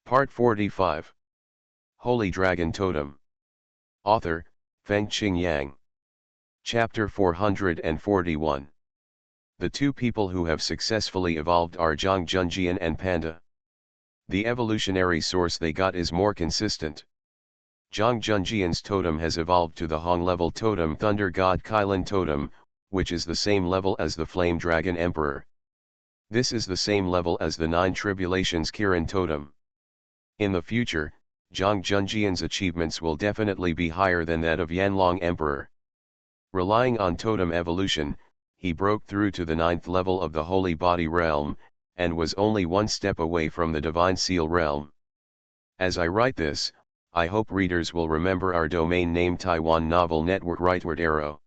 Part 45. Holy Dragon Totem. Author, Fengqing Yang. Chapter 441. The two people who have successfully evolved are Zhang Junjian and Panda. The evolutionary source they got is more consistent. Zhang Junjian's totem has evolved to the Hong-level totem Thunder God Kailan totem, which is the same level as the Flame Dragon Emperor. This is the same level as the Nine Tribulations Kirin totem. In the future, Zhang Junjian's achievements will definitely be higher than that of Yanlong Emperor. Relying on totem evolution, he broke through to the 9th level of the Holy Body realm, and was only one step away from the Divine Seal realm. As I write this, I hope readers will remember our domain name Taiwan Novel Network Rightward Arrow.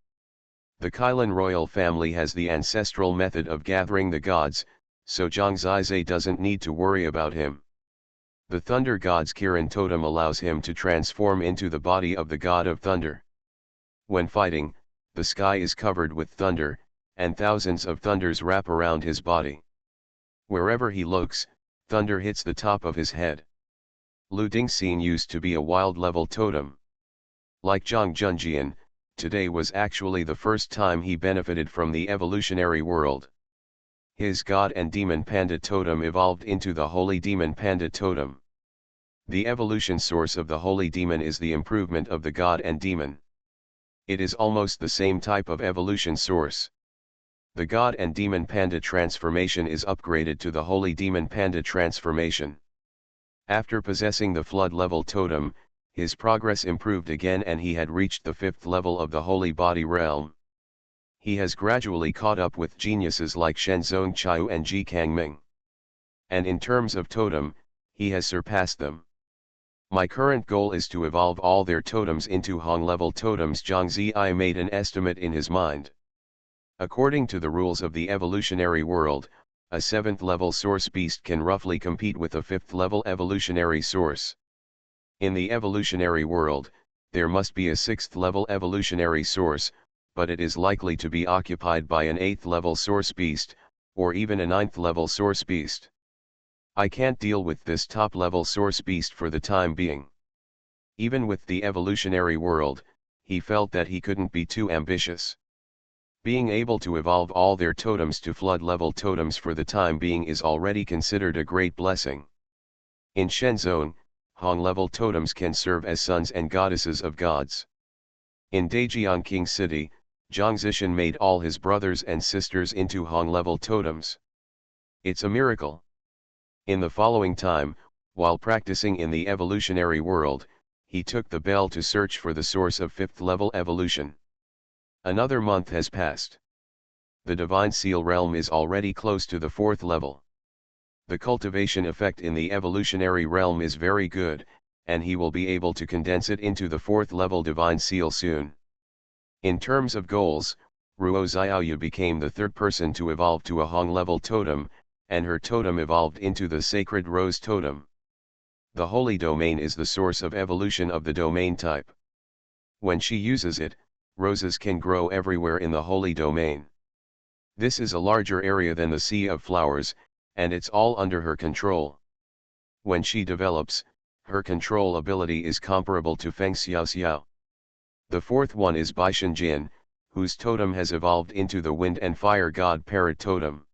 The Kailan royal family has the ancestral method of gathering the gods, so Zhang Zizai doesn't need to worry about him. The Thunder God's Kirin totem allows him to transform into the body of the God of Thunder. When fighting, the sky is covered with thunder, and thousands of thunders wrap around his body. Wherever he looks, thunder hits the top of his head. Lu Dingxin used to be a wild-level totem. Like Zhang Junjian, today was actually the first time he benefited from the evolutionary world. His God and Demon Panda totem evolved into the Holy Demon Panda totem. The evolution source of the Holy Demon is the improvement of the God and Demon. It is almost the same type of evolution source. The God and Demon Panda transformation is upgraded to the Holy Demon Panda transformation. After possessing the Flood level totem, his progress improved again and he had reached the 5th level of the Holy Body realm. He has gradually caught up with geniuses like Shenzong Qiu and Ji Kangming. And in terms of totem, he has surpassed them. My current goal is to evolve all their totems into Hong-level totems. Zhang Zizai made an estimate in his mind. According to the rules of the evolutionary world, a 7th level source beast can roughly compete with a 5th level evolutionary source. In the evolutionary world, there must be a 6th level evolutionary source, but it is likely to be occupied by an 8th level source beast, or even a 9th level source beast. I can't deal with this top level source beast for the time being. Even with the evolutionary world, he felt that he couldn't be too ambitious. Being able to evolve all their totems to flood level totems for the time being is already considered a great blessing. In Shenzong, Hong level totems can serve as sons and goddesses of gods. In Daejiang King City, Zhang Zishan made all his brothers and sisters into Hong-level totems. It's a miracle. In the following time, while practicing in the evolutionary world, he took the bell to search for the source of 5th level evolution. Another month has passed. The Divine Seal realm is already close to the 4th level. The cultivation effect in the evolutionary realm is very good, and he will be able to condense it into the 4th level Divine Seal soon. In terms of goals, Ruo Xiaoyu became the 3rd person to evolve to a Hong-level totem, and her totem evolved into the Sacred Rose totem. The Holy Domain is the source of evolution of the domain type. When she uses it, roses can grow everywhere in the Holy Domain. This is a larger area than the Sea of Flowers, and it's all under her control. When she develops, her control ability is comparable to Feng Xiaoxiao. The 4th one is Baishan Jin, whose totem has evolved into the Wind and Fire God Parrot totem.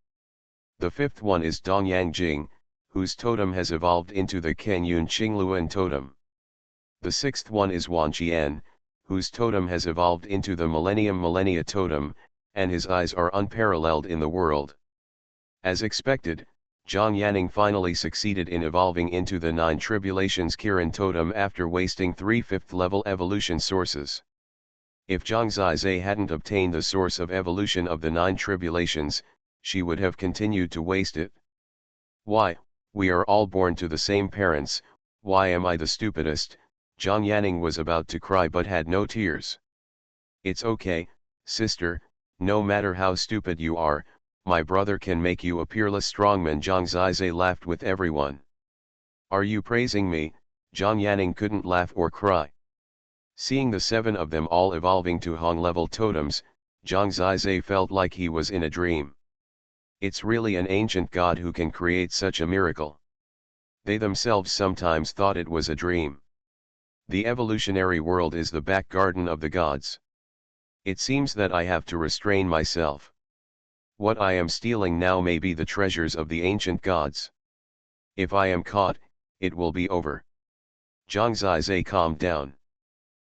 The 5th one is Dongyang Jing, whose totem has evolved into the Kengyun Qingluan totem. The 6th one is Wan Qian, whose totem has evolved into the Millennia totem, and his eyes are unparalleled in the world. As expected, Zhang Yanning finally succeeded in evolving into the 9 Tribulations Kirin totem after wasting 3 5th level evolution sources. If Zhang Zizai hadn't obtained the source of evolution of the 9 Tribulations, she would have continued to waste it. Why, we are all born to the same parents, why am I the stupidest? Zhang Yanning was about to cry but had no tears. It's okay, sister, no matter how stupid you are, my brother can make you a peerless strongman. Zhang Zizai laughed with everyone. Are you praising me? Zhang Yanning couldn't laugh or cry. Seeing the 7 of them all evolving to Hong-level totems, Zhang Zizai felt like he was in a dream. It's really an ancient god who can create such a miracle. They themselves sometimes thought it was a dream. The evolutionary world is the back garden of the gods. It seems that I have to restrain myself. What I am stealing now may be the treasures of the ancient gods. If I am caught, it will be over. Zhang Zizai calmed down.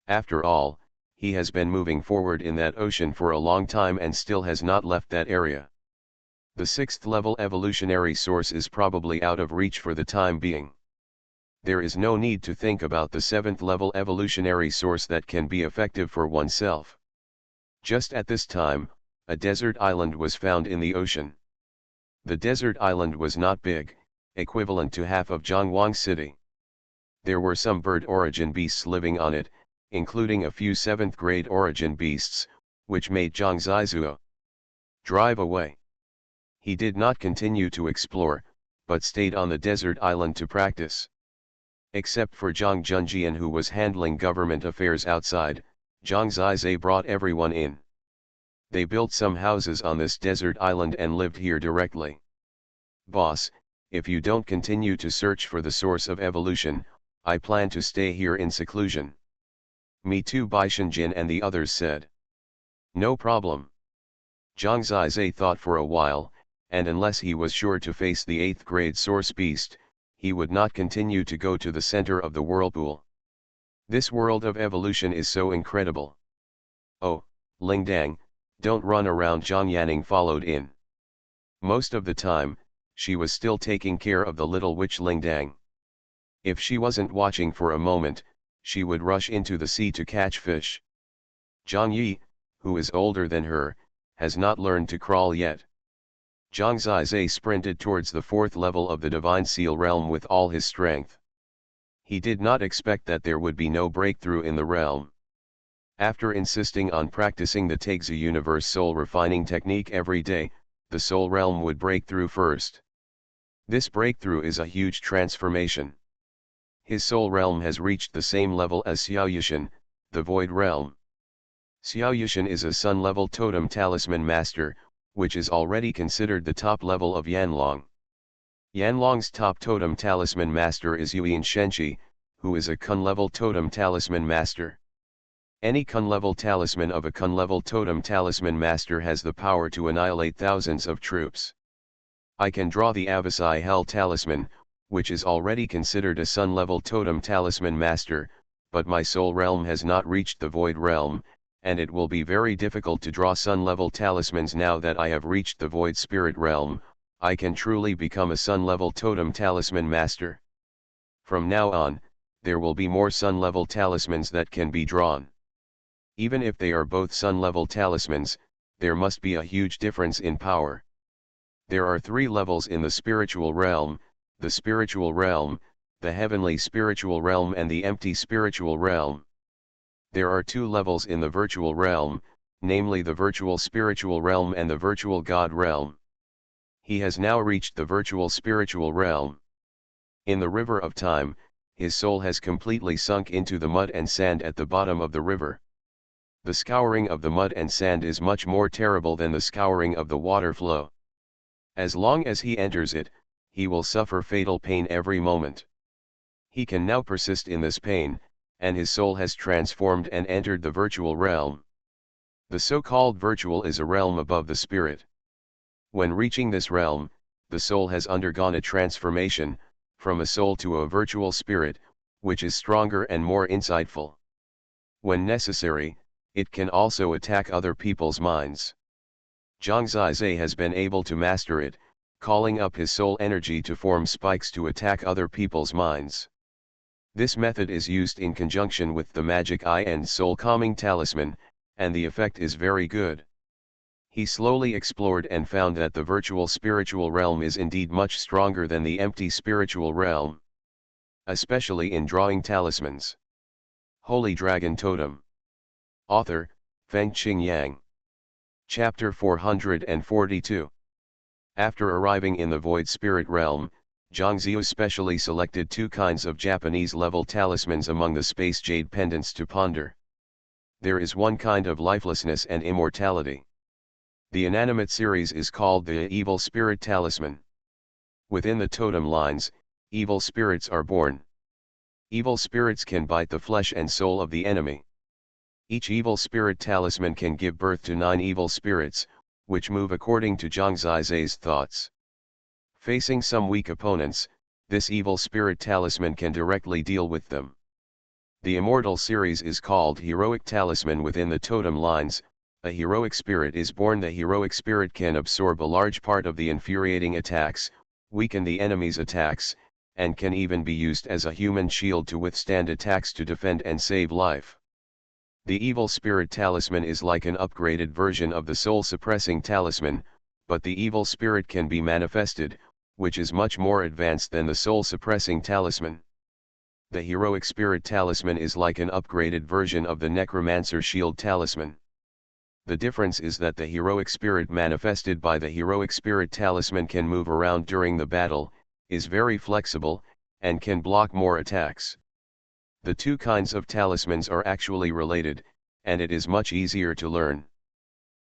After all, he has been moving forward in that ocean for a long time and still has not left that area. The 6th level evolutionary source is probably out of reach for the time being. There is no need to think about the 7th level evolutionary source that can be effective for oneself. Just at this time, a desert island was found in the ocean. The desert island was not big, equivalent to half of Xuanhuan city. There were some bird origin beasts living on it, including a few 7th grade origin beasts, which made Zhang Zizhuo drive away. He did not continue to explore, but stayed on the desert island to practice. Except for Zhang Junjian, who was handling government affairs outside, Zhang Zizai brought everyone in. They built some houses on this desert island and lived here directly. Boss, if you don't continue to search for the source of evolution, I plan to stay here in seclusion. Me too, Baishanjin and the others said. No problem. Zhang Zizai thought for a while, and unless he was sure to face the 8th grade source beast, he would not continue to go to the center of the whirlpool. This world of evolution is so incredible. Oh, Lingdang, don't run around. Zhang Yanning followed in. Most of the time, she was still taking care of the little witch Lingdang. If she wasn't watching for a moment, she would rush into the sea to catch fish. Zhang Yi, who is older than her, has not learned to crawl yet. Zhang Zizai sprinted towards the 4th level of the Divine Seal realm with all his strength. He did not expect that there would be no breakthrough in the realm. After insisting on practicing the Taigzi Universe soul refining technique every day, the soul realm would break through first. This breakthrough is a huge transformation. His soul realm has reached the same level as Xiaoyushan, the void realm. Xiaoyushan is a sun-level totem talisman master, which is already considered the top level of Yanlong. Yanlong's top totem talisman master is Yuan Shenqi, who is a Kun-level totem talisman master. Any Kun-level talisman of a Kun-level totem talisman master has the power to annihilate thousands of troops. I can draw the Avasai Hell talisman, which is already considered a Sun-level totem talisman master, but my soul realm has not reached the void realm, and it will be very difficult to draw Sun-level talismans now that I have reached the void spirit realm. I can truly become a Sun-level totem talisman master. From now on, there will be more Sun-level talismans that can be drawn. Even if they are both Sun-level talismans, there must be a huge difference in power. There are 3 levels in the spiritual realm: the spiritual realm, the heavenly spiritual realm and the empty spiritual realm. There are 2 levels in the virtual realm, namely the virtual spiritual realm and the virtual God realm. He has now reached the virtual spiritual realm. In the river of time, his soul has completely sunk into the mud and sand at the bottom of the river. The scouring of the mud and sand is much more terrible than the scouring of the water flow. As long as he enters it, he will suffer fatal pain every moment. He can now persist in this pain, and his soul has transformed and entered the virtual realm. The so-called virtual is a realm above the spirit. When reaching this realm, the soul has undergone a transformation, from a soul to a virtual spirit, which is stronger and more insightful. When necessary, it can also attack other people's minds. Zhang Zizai has been able to master it, calling up his soul energy to form spikes to attack other people's minds. This method is used in conjunction with the magic eye and soul calming talisman, and the effect is very good. He slowly explored and found that the virtual spiritual realm is indeed much stronger than the empty spiritual realm, especially in drawing talismans. Holy Dragon Totem. Author, Fengqing Yang. Chapter 442. After arriving in the void spirit realm, Zhang Ziyu specially selected 2 kinds of Japanese-level talismans among the space jade pendants to ponder. There is one kind of lifelessness and immortality. The inanimate series is called the evil spirit talisman. Within the totem lines, Evil spirits are born. Evil spirits can bite the flesh and soul of the enemy. Each evil spirit talisman can give birth to 9 evil spirits, which move according to Zhang Zizai's thoughts. Facing some weak opponents, this evil spirit talisman can directly deal with them. The Immortal series is called Heroic Talisman within the Totem lines. A heroic spirit is born. The heroic spirit can absorb a large part of the infuriating attacks, weaken the enemy's attacks, and can even be used as a human shield to withstand attacks to defend and save life. The Evil Spirit Talisman is like an upgraded version of the soul-suppressing talisman, but the evil spirit can be manifested, which is much more advanced than the soul-suppressing talisman. The Heroic Spirit Talisman is like an upgraded version of the Necromancer Shield Talisman. The difference is that the heroic spirit manifested by the Heroic Spirit Talisman can move around during the battle, is very flexible, and can block more attacks. The two kinds of talismans are actually related, and it is much easier to learn.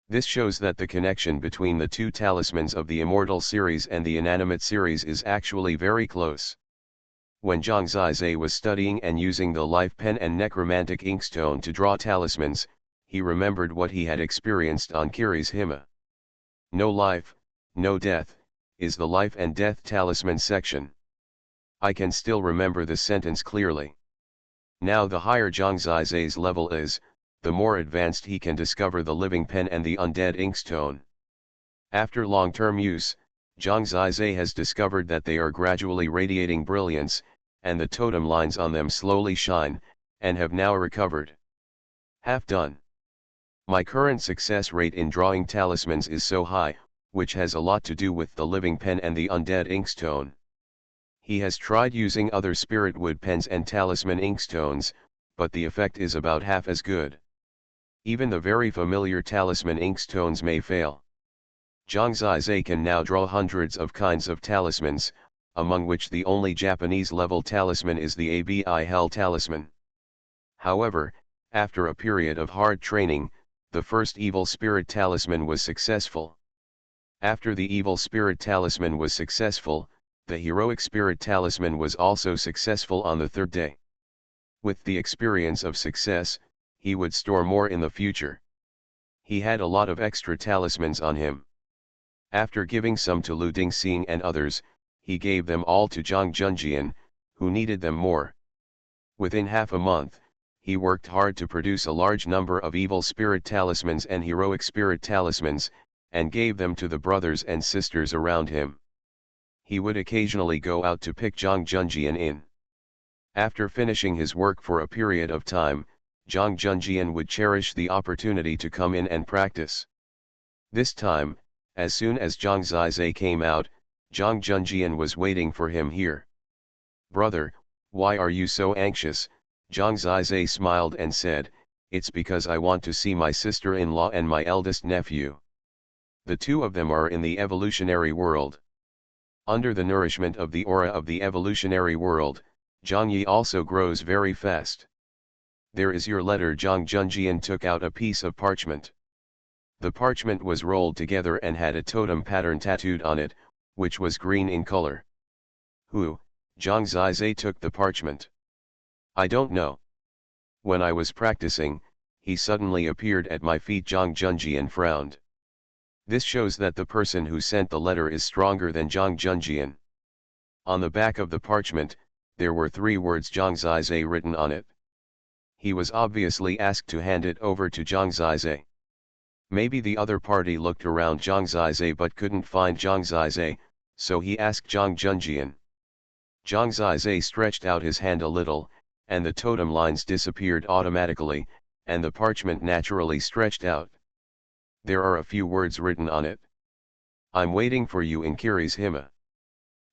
This shows that the connection between the two talismans of the Immortal series and the Inanimate series is actually very close. When Zhang Zizai was studying and using the Life Pen and Necromantic Inkstone to draw talismans, he remembered what he had experienced on Kiri's Hima. No life, no death, is the life and death talisman section. I can still remember the sentence clearly. Now the higher Zhang Zizai's level is, the more advanced he can discover the living pen and the undead inkstone. After long-term use, Zhang Zizai has discovered that they are gradually radiating brilliance, and the totem lines on them slowly shine, and have now recovered. Half done. My current success rate in drawing talismans is so high, which has a lot to do with the living pen and the undead inkstone. He has tried using other spirit wood pens and talisman inkstones, but the effect is about half as good. Even the very familiar talisman inkstones may fail. Zhang Zizai can now draw hundreds of kinds of talismans, among which the only Japanese-level talisman is the Abi Hell talisman. However, after a period of hard training, the first Evil Spirit Talisman was successful. After the Evil Spirit Talisman was successful, the Heroic Spirit Talisman was also successful on the 3rd day. With the experience of success, he would store more in the future. He had a lot of extra talismans on him. After giving some to Lu Dingxing and others, he gave them all to Zhang Junjian, who needed them more. Within half a month, he worked hard to produce a large number of Evil Spirit Talismans and Heroic Spirit Talismans, and gave them to the brothers and sisters around him. He would occasionally go out to pick Zhang Junjian in. After finishing his work for a period of time, Zhang Junjian would cherish the opportunity to come in and practice. This time, as soon as Zhang Zizai came out, Zhang Junjian was waiting for him here. "Brother, why are you so anxious?" Zhang Zizai smiled and said, "It's because I want to see my sister-in-law and my eldest nephew. The two of them are in the evolutionary world. Under the nourishment of the aura of the evolutionary world, Zhang Yi also grows very fast. There is your letter." Zhang Junjian took out a piece of parchment. The parchment was rolled together and had a totem pattern tattooed on it, which was green in color. "Who?" Zhang Zizai took the parchment. "I don't know. When I was practicing, he suddenly appeared at my feet." Zhang Junjian frowned. This shows that the person who sent the letter is stronger than Zhang Junjian. On the back of the parchment, there were 3 words Zhang Zizai written on it. He was obviously asked to hand it over to Zhang Zizai. Maybe the other party looked around Zhang Zizai but couldn't find Zhang Zizai, so he asked Zhang Junjian. Zhang Zizai stretched out his hand a little, and the totem lines disappeared automatically, and the parchment naturally stretched out. There are a few words written on it. "I'm waiting for you in Kiri's Hima.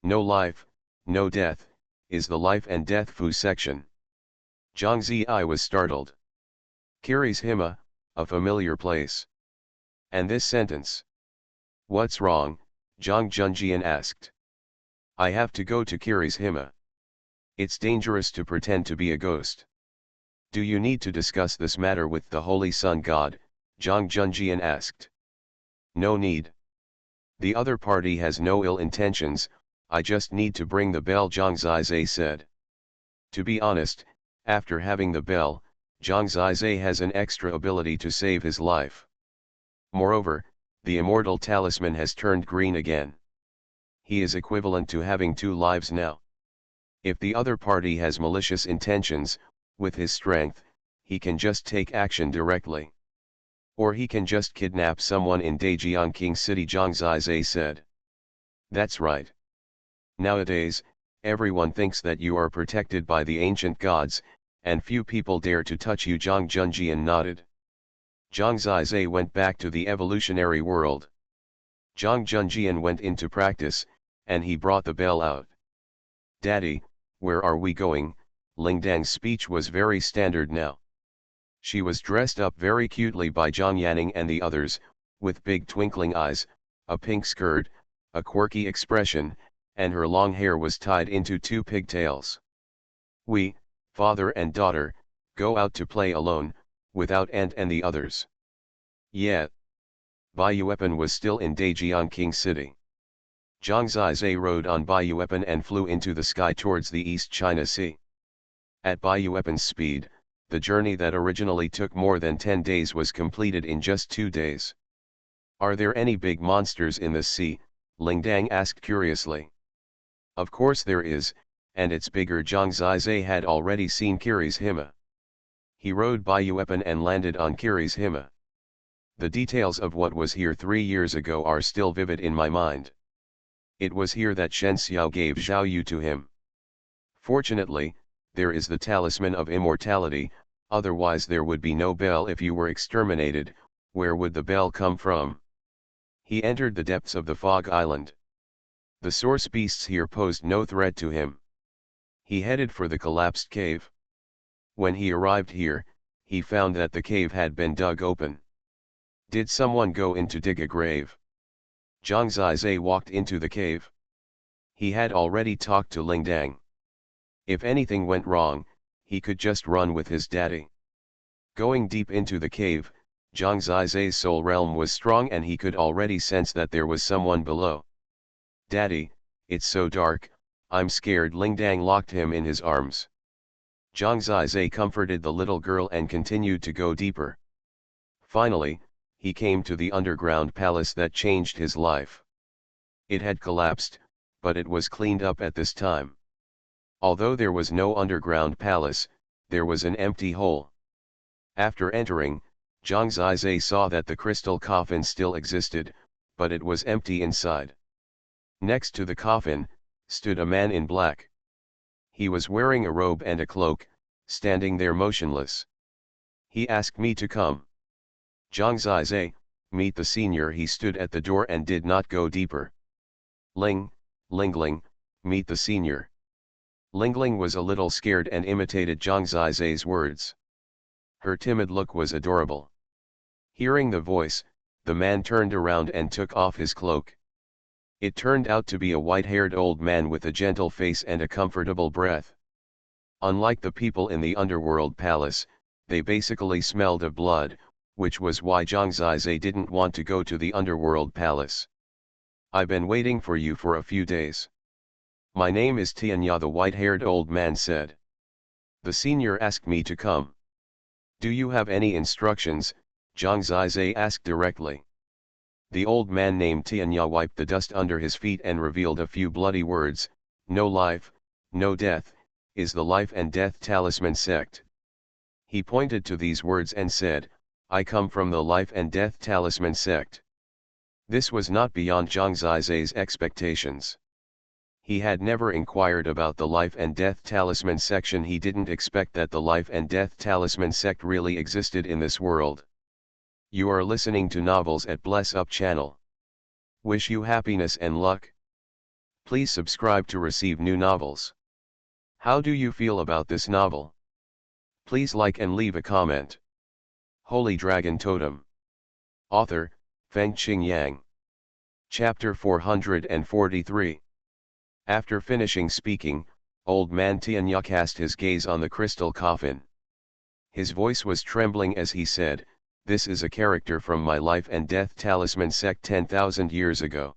No life, no death, is the life and death Fu section." Zhang Zi was startled. Kiri's Hima, a familiar place. And this sentence? "What's wrong?" Zhang Junjian asked. "I have to go to Kiri's Hima. It's dangerous to pretend to be a ghost." "Do you need to discuss this matter with the Holy Sun God?" Zhang Junjian asked. "No need. The other party has no ill intentions, I just need to bring the bell, Zhang Zizai said. To be honest, after having the bell, Zhang Zizai has an extra ability to save his life. Moreover, the immortal talisman has turned green again. He is equivalent to having 2 lives now. If the other party has malicious intentions, with his strength, he can just take action directly. Or he can just kidnap someone in Daejiang City, Zhang Zizai said. That's right. Nowadays, everyone thinks that you are protected by the ancient gods, and few people dare to touch you, Zhang Junjian nodded. Zhang Zizai went back to the evolutionary world. Zhang Junjian went into practice, and he brought the bell out. Daddy, where are we going? Lingdang's speech was very standard now. She was dressed up very cutely by Zhang Yanning and the others, with big twinkling eyes, a pink skirt, a quirky expression, and her long hair was tied into 2 pigtails. We, father and daughter, go out to play alone, without Aunt and the others. Yeah. Baiyuepan was still in Daejiang City. Zhang Zizai rode on Baiyuepan and flew into the sky towards the East China Sea. At Baiyuepan's speed, the journey that originally took more than 10 days was completed in just 2 days. Are there any big monsters in the sea? Lingdang asked curiously. Of course there is, and it's bigger. Zhang Zizai had already seen Kiri's Hima. He rode Baiyuepan and landed on Kiri's Hima. The details of what was here 3 years ago are still vivid in my mind. It was here that Shen Xiao gave Zhao Yu to him. Fortunately, there is the talisman of immortality, otherwise there would be no bell. If you were exterminated, where would the bell come from? He entered the depths of the fog island. The source beasts here posed no threat to him. He headed for the collapsed cave. When he arrived here, he found that the cave had been dug open. Did someone go in to dig a grave? Zhang Zizai walked into the cave. He had already talked to Lingdang. If anything went wrong, he could just run with his daddy. Going deep into the cave, Zhang Zizai's soul realm was strong and he could already sense that there was someone below. Daddy, it's so dark, I'm scared. Lingdang locked him in his arms. Zhang Zizai comforted the little girl and continued to go deeper. Finally, he came to the underground palace that changed his life. It had collapsed, but it was cleaned up at this time. Although there was no underground palace, there was an empty hole. After entering, Zhang Zizai saw that the crystal coffin still existed, but it was empty inside. Next to the coffin, stood a man in black. He was wearing a robe and a cloak, standing there motionless. He asked me to come. Zhang Zizai, meet the senior. He stood at the door and did not go deeper. Lingling, meet the senior. Lingling was a little scared and imitated Zhang Zizai's words. Her timid look was adorable. Hearing the voice, the man turned around and took off his cloak. It turned out to be a white-haired old man with a gentle face and a comfortable breath. Unlike the people in the underworld palace, they basically smelled of blood, which was why Zhang Zizai didn't want to go to the underworld palace. I've been waiting for you for a few days. My name is Tianya, the white-haired old man said. The senior asked me to come. Do you have any instructions? Zhang Zizai asked directly. The old man named Tianya wiped the dust under his feet and revealed a few bloody words. No life, no death, is the life and death talisman sect. He pointed to these words and said, I come from the life and death talisman sect. This was not beyond Zhang Zizai's expectations. He had never inquired about the life and death talisman section. He didn't expect that the life and death talisman sect really existed in this world. You are listening to Novels at Bless Up channel. Wish you happiness and luck. Please subscribe to receive new novels. How do you feel about this novel? Please like and leave a comment. Holy Dragon Totem. Author, Fengqing Yang. Chapter 443. After finishing speaking, old man Tianya cast his gaze on the crystal coffin. His voice was trembling as he said, This is a character from my life and death talisman sect 10,000 years ago.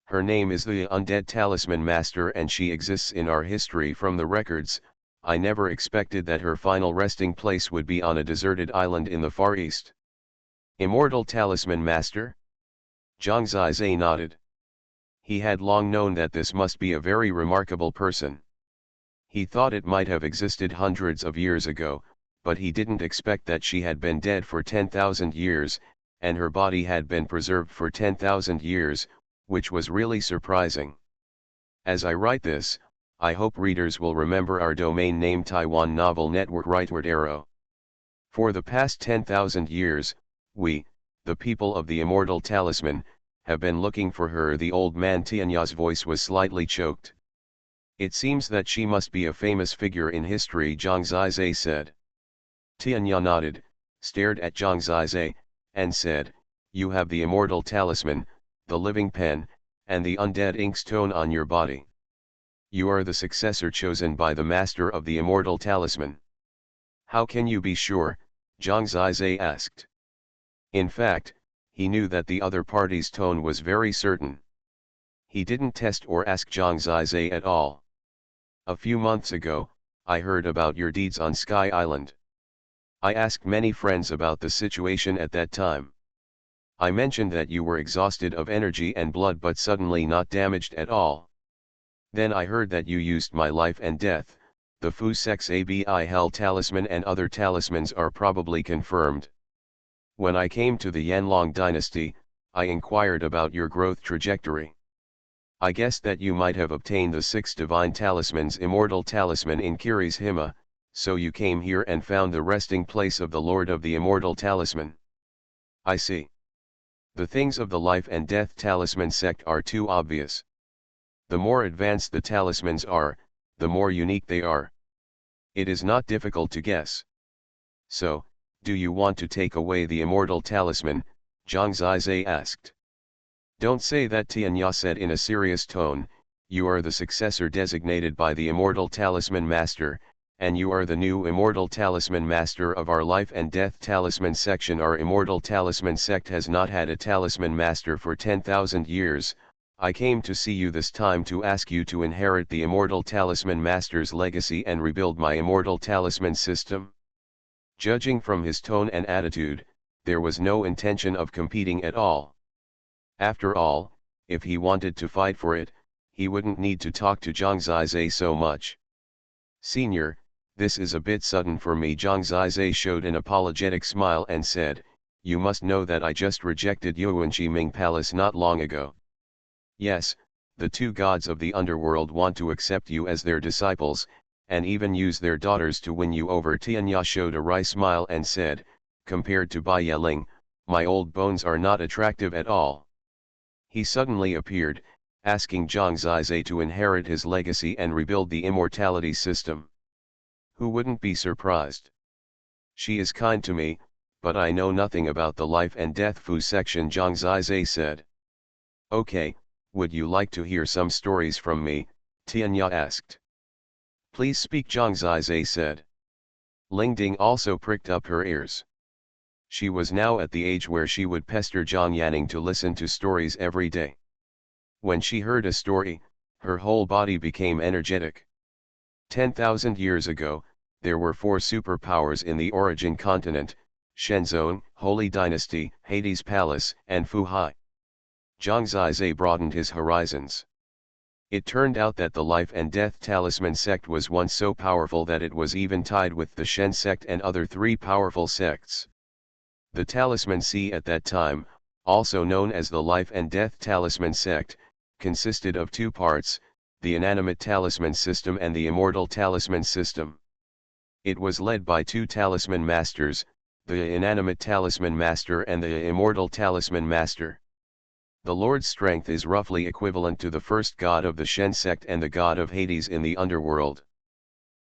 Her name is the Undead Talisman Master and she exists in our history from the records. I never expected that her final resting place would be on a deserted island in the Far East. Immortal Talisman Master? Zhang Zizai nodded. He had long known that this must be a very remarkable person. He thought it might have existed hundreds of years ago, but he didn't expect that she had been dead for 10,000 years, and her body had been preserved for 10,000 years, which was really surprising. As I write this, I hope readers will remember our domain name Taiwan Novel Network Rightward Arrow. For the past 10,000 years, we, the people of the Immortal Talisman, have been looking for her. The old man Tianya's voice was slightly choked. It seems that she must be a famous figure in history, Zhang Zizai said. Tianya nodded, stared at Zhang Zizai, and said, "You have the Immortal Talisman, the living pen, and the undead ink stone on your body. You are the successor chosen by the master of the Immortal Talisman." "How can you be sure?" Zhang Zizai asked. In fact, he knew that the other party's tone was very certain. He didn't test or ask Zhang Zizai at all. "A few months ago, I heard about your deeds on Sky Island. I asked many friends about the situation at that time. I mentioned that you were exhausted of energy and blood but suddenly not damaged at all. Then I heard that you used my life and death. The Fu Sex Abi Hell Talisman and other talismans are probably confirmed. When I came to the Yanlong dynasty, I inquired about your growth trajectory. I guessed that you might have obtained the 6 divine talismans Immortal Talisman in Kiri's Hima, so you came here and found the resting place of the Lord of the Immortal Talisman." "I see. The things of the Life and Death Talisman sect are too obvious. The more advanced the talismans are, the more unique they are. It is not difficult to guess. So, do you want to take away the Immortal Talisman?" Zhang Zizai asked. "Don't say that," Tianya said in a serious tone. "You are the successor designated by the Immortal Talisman Master, and you are the new Immortal Talisman Master of our Life and Death Talisman section. Our Immortal Talisman sect has not had a Talisman Master for 10,000 years. I came to see you this time to ask you to inherit the Immortal Talisman Master's legacy and rebuild my Immortal Talisman system." Judging from his tone and attitude, there was no intention of competing at all. After all, if he wanted to fight for it, he wouldn't need to talk to Zhang Zizai so much. "Senior, this is a bit sudden for me." Zhang Zizai showed an apologetic smile and said, "You must know that I just rejected Yuanqi Ming Palace not long ago. Yes, the 2 gods of the underworld want to accept you as their disciples, and even use their daughters to win you over." Tianya showed a wry smile and said, "Compared to Bai Yeling, my old bones are not attractive at all." He suddenly appeared, asking Zhang Zizai to inherit his legacy and rebuild the immortality system. Who wouldn't be surprised? "She is kind to me, but I know nothing about the Life and Death Fu section," Zhang Zizai said. "Okay, would you like to hear some stories from me?" Tianya asked. "Please speak," Zhang Zizai said. Ling Ding also pricked up her ears. She was now at the age where she would pester Zhang Yanning to listen to stories every day. When she heard a story, her whole body became energetic. 10,000 years ago, there were 4 superpowers in the origin continent: Shenzong, Holy Dynasty, Hades Palace, and Fuhai. Zhang Zizai broadened his horizons. It turned out that the Life and Death Talisman sect was once so powerful that it was even tied with the Shen sect and other 3 powerful sects. The Talisman C at that time, also known as the Life and Death Talisman sect, consisted of 2 parts, the Inanimate Talisman system and the Immortal Talisman system. It was led by 2 Talisman Masters, the Inanimate Talisman Master and the Immortal Talisman Master. The Lord's strength is roughly equivalent to the first god of the Shen sect and the god of Hades in the underworld.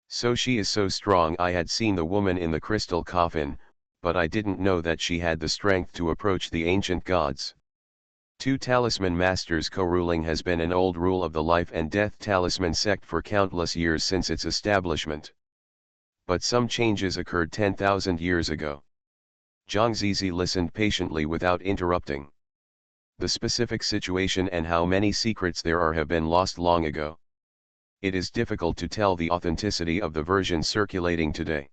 So she is so strong. I had seen the woman in the crystal coffin, but I didn't know that she had the strength to approach the ancient gods. 2 Talisman Masters co-ruling has been an old rule of the Life and Death Talisman sect for countless years since its establishment. But some changes occurred 10,000 years ago. Zhang Zizi listened patiently without interrupting. The specific situation and how many secrets there are have been lost long ago. It is difficult to tell the authenticity of the version circulating today.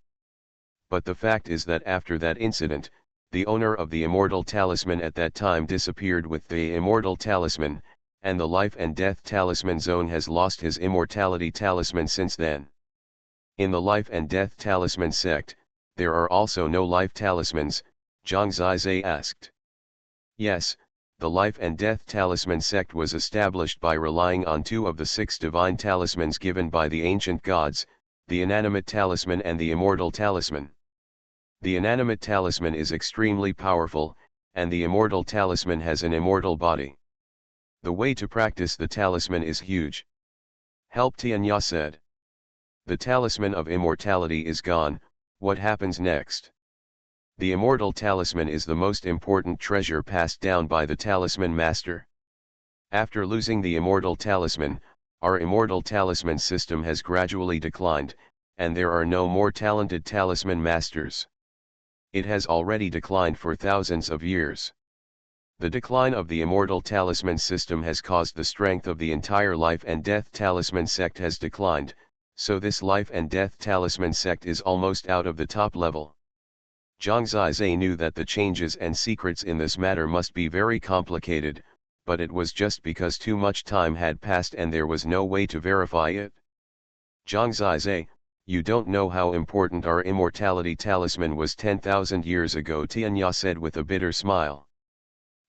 But the fact is that after that incident, the owner of the immortal talisman at that time disappeared with the immortal talisman, and the life and death talisman zone has lost his immortality talisman since then. In the life and death talisman sect, there are also no life talismans, Zhang Zizai asked. Yes, the life and death talisman sect was established by relying on two of the 6 divine talismans given by the ancient gods, the inanimate talisman and the immortal talisman. The inanimate talisman is extremely powerful, and the immortal talisman has an immortal body. The way to practice the talisman is huge. Help Tianya said. The talisman of immortality is gone, what happens next? The immortal talisman is the most important treasure passed down by the talisman master. After losing the immortal talisman, our immortal talisman system has gradually declined, and there are no more talented talisman masters. It has already declined for thousands of years. The decline of the immortal talisman system has caused the strength of the entire life and death talisman sect has declined, so this life and death talisman sect is almost out of the top level. Zhang Zizai knew that the changes and secrets in this matter must be very complicated, but it was just because too much time had passed and there was no way to verify it. Zhang Zizai, you don't know how important our immortality talisman was 10,000 years ago, Tianya said with a bitter smile.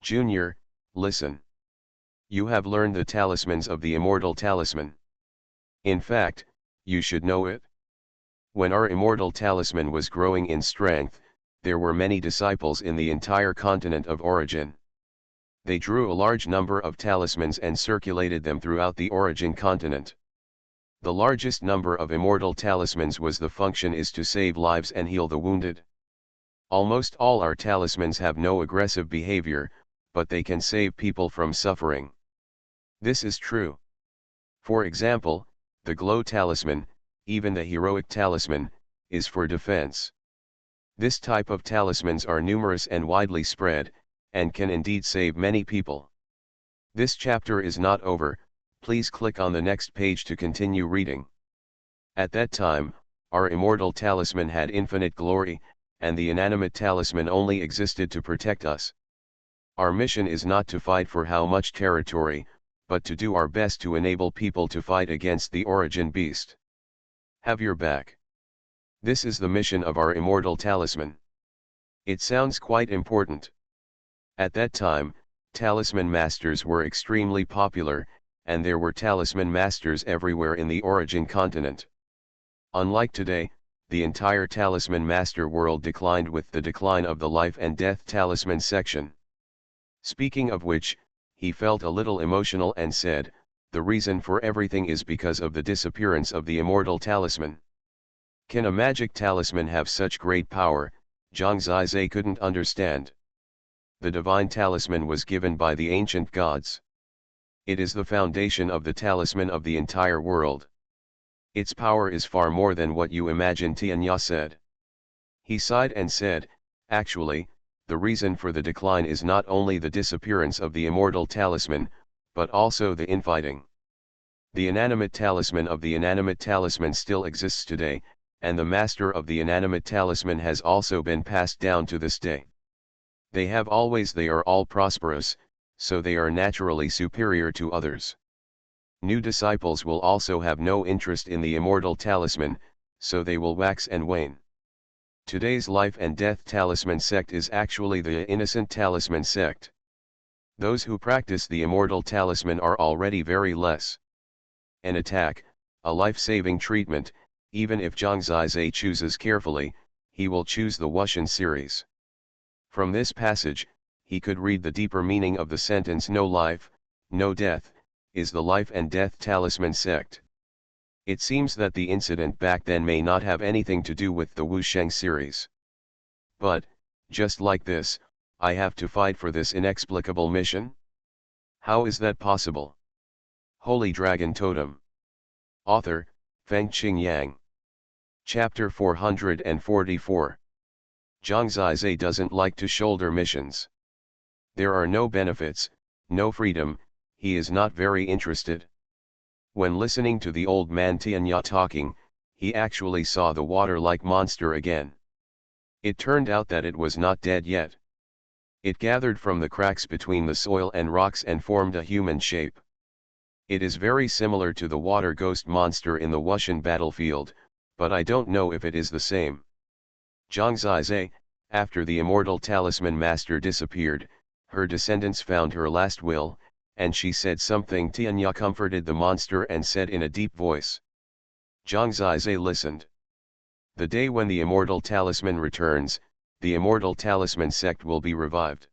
Junior, listen. You have learned the talismans of the immortal talisman. In fact, you should know it. When our immortal talisman was growing in strength, there were many disciples in the entire continent of origin. They drew a large number of talismans and circulated them throughout the origin continent. The largest number of immortal talismans was the function is to save lives and heal the wounded. Almost all our talismans have no aggressive behavior, but they can save people from suffering. This is true. For example, the glow talisman, even the heroic talisman, is for defense. This type of talismans are numerous and widely spread, and can indeed save many people. This chapter is not over, please click on the next page to continue reading. At that time, our immortal talisman had infinite glory, and the inanimate talisman only existed to protect us. Our mission is not to fight for how much territory, but to do our best to enable people to fight against the origin beast. Have your back. This is the mission of our immortal talisman. It sounds quite important. At that time, talisman masters were extremely popular, and there were talisman masters everywhere in the origin continent. Unlike today, the entire talisman master world declined with the decline of the life and death talisman section. Speaking of which, he felt a little emotional and said, the reason for everything is because of the disappearance of the immortal talisman. Can a magic talisman have such great power? Zhang Zizai couldn't understand. The divine talisman was given by the ancient gods. It is the foundation of the talisman of the entire world. Its power is far more than what you imagine, Tianya said. He sighed and said, actually, the reason for the decline is not only the disappearance of the immortal talisman, but also the infighting. The inanimate talisman of the inanimate talisman still exists today, and the master of the inanimate talisman has also been passed down to this day. They are all prosperous, so they are naturally superior to others. New disciples will also have no interest in the immortal talisman, so they will wax and wane. Today's life and death talisman sect is actually the innocent talisman sect. Those who practice the immortal talisman are already very less. An attack, a life-saving treatment, even if Zhang Zizai chooses carefully, he will choose the Wuxian series. From this passage, he could read the deeper meaning of the sentence no life, no death, is the life and death talisman sect. It seems that the incident back then may not have anything to do with the Wusheng series. But, just like this, I have to fight for this inexplicable mission? How is that possible? Holy Dragon Totem. Author, Fengqing Yang. Chapter 444. Zhang Zizai doesn't like to shoulder missions. There are no benefits, no freedom, he is not very interested. When listening to the old man Tianya talking, he actually saw the water-like monster again. It turned out that it was not dead yet. It gathered from the cracks between the soil and rocks and formed a human shape. It is very similar to the water ghost monster in the Wuxian battlefield, but I don't know if it is the same. Zhang Zizai, after the immortal talisman master disappeared, her descendants found her last will, and she said something. Tianya comforted the monster and said in a deep voice. Zhang Zizai listened. The day when the immortal talisman returns, the immortal talisman sect will be revived.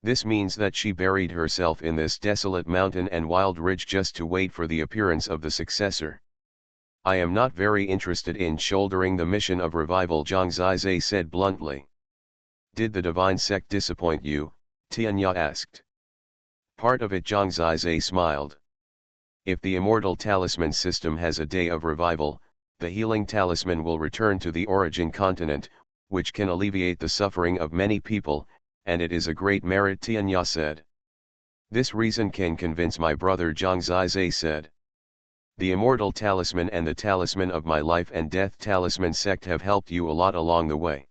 This means that she buried herself in this desolate mountain and wild ridge just to wait for the appearance of the successor. I am not very interested in shouldering the mission of revival, Zhang Zizai said bluntly. Did the divine sect disappoint you? Tianya asked. Part of it, Zhang Zizai smiled. If the immortal talisman system has a day of revival, the healing talisman will return to the origin continent, which can alleviate the suffering of many people, and it is a great merit, Tianya said. This reason can convince my brother, Zhang Zizai said. The immortal talisman and the talisman of my life and death talisman sect have helped you a lot along the way.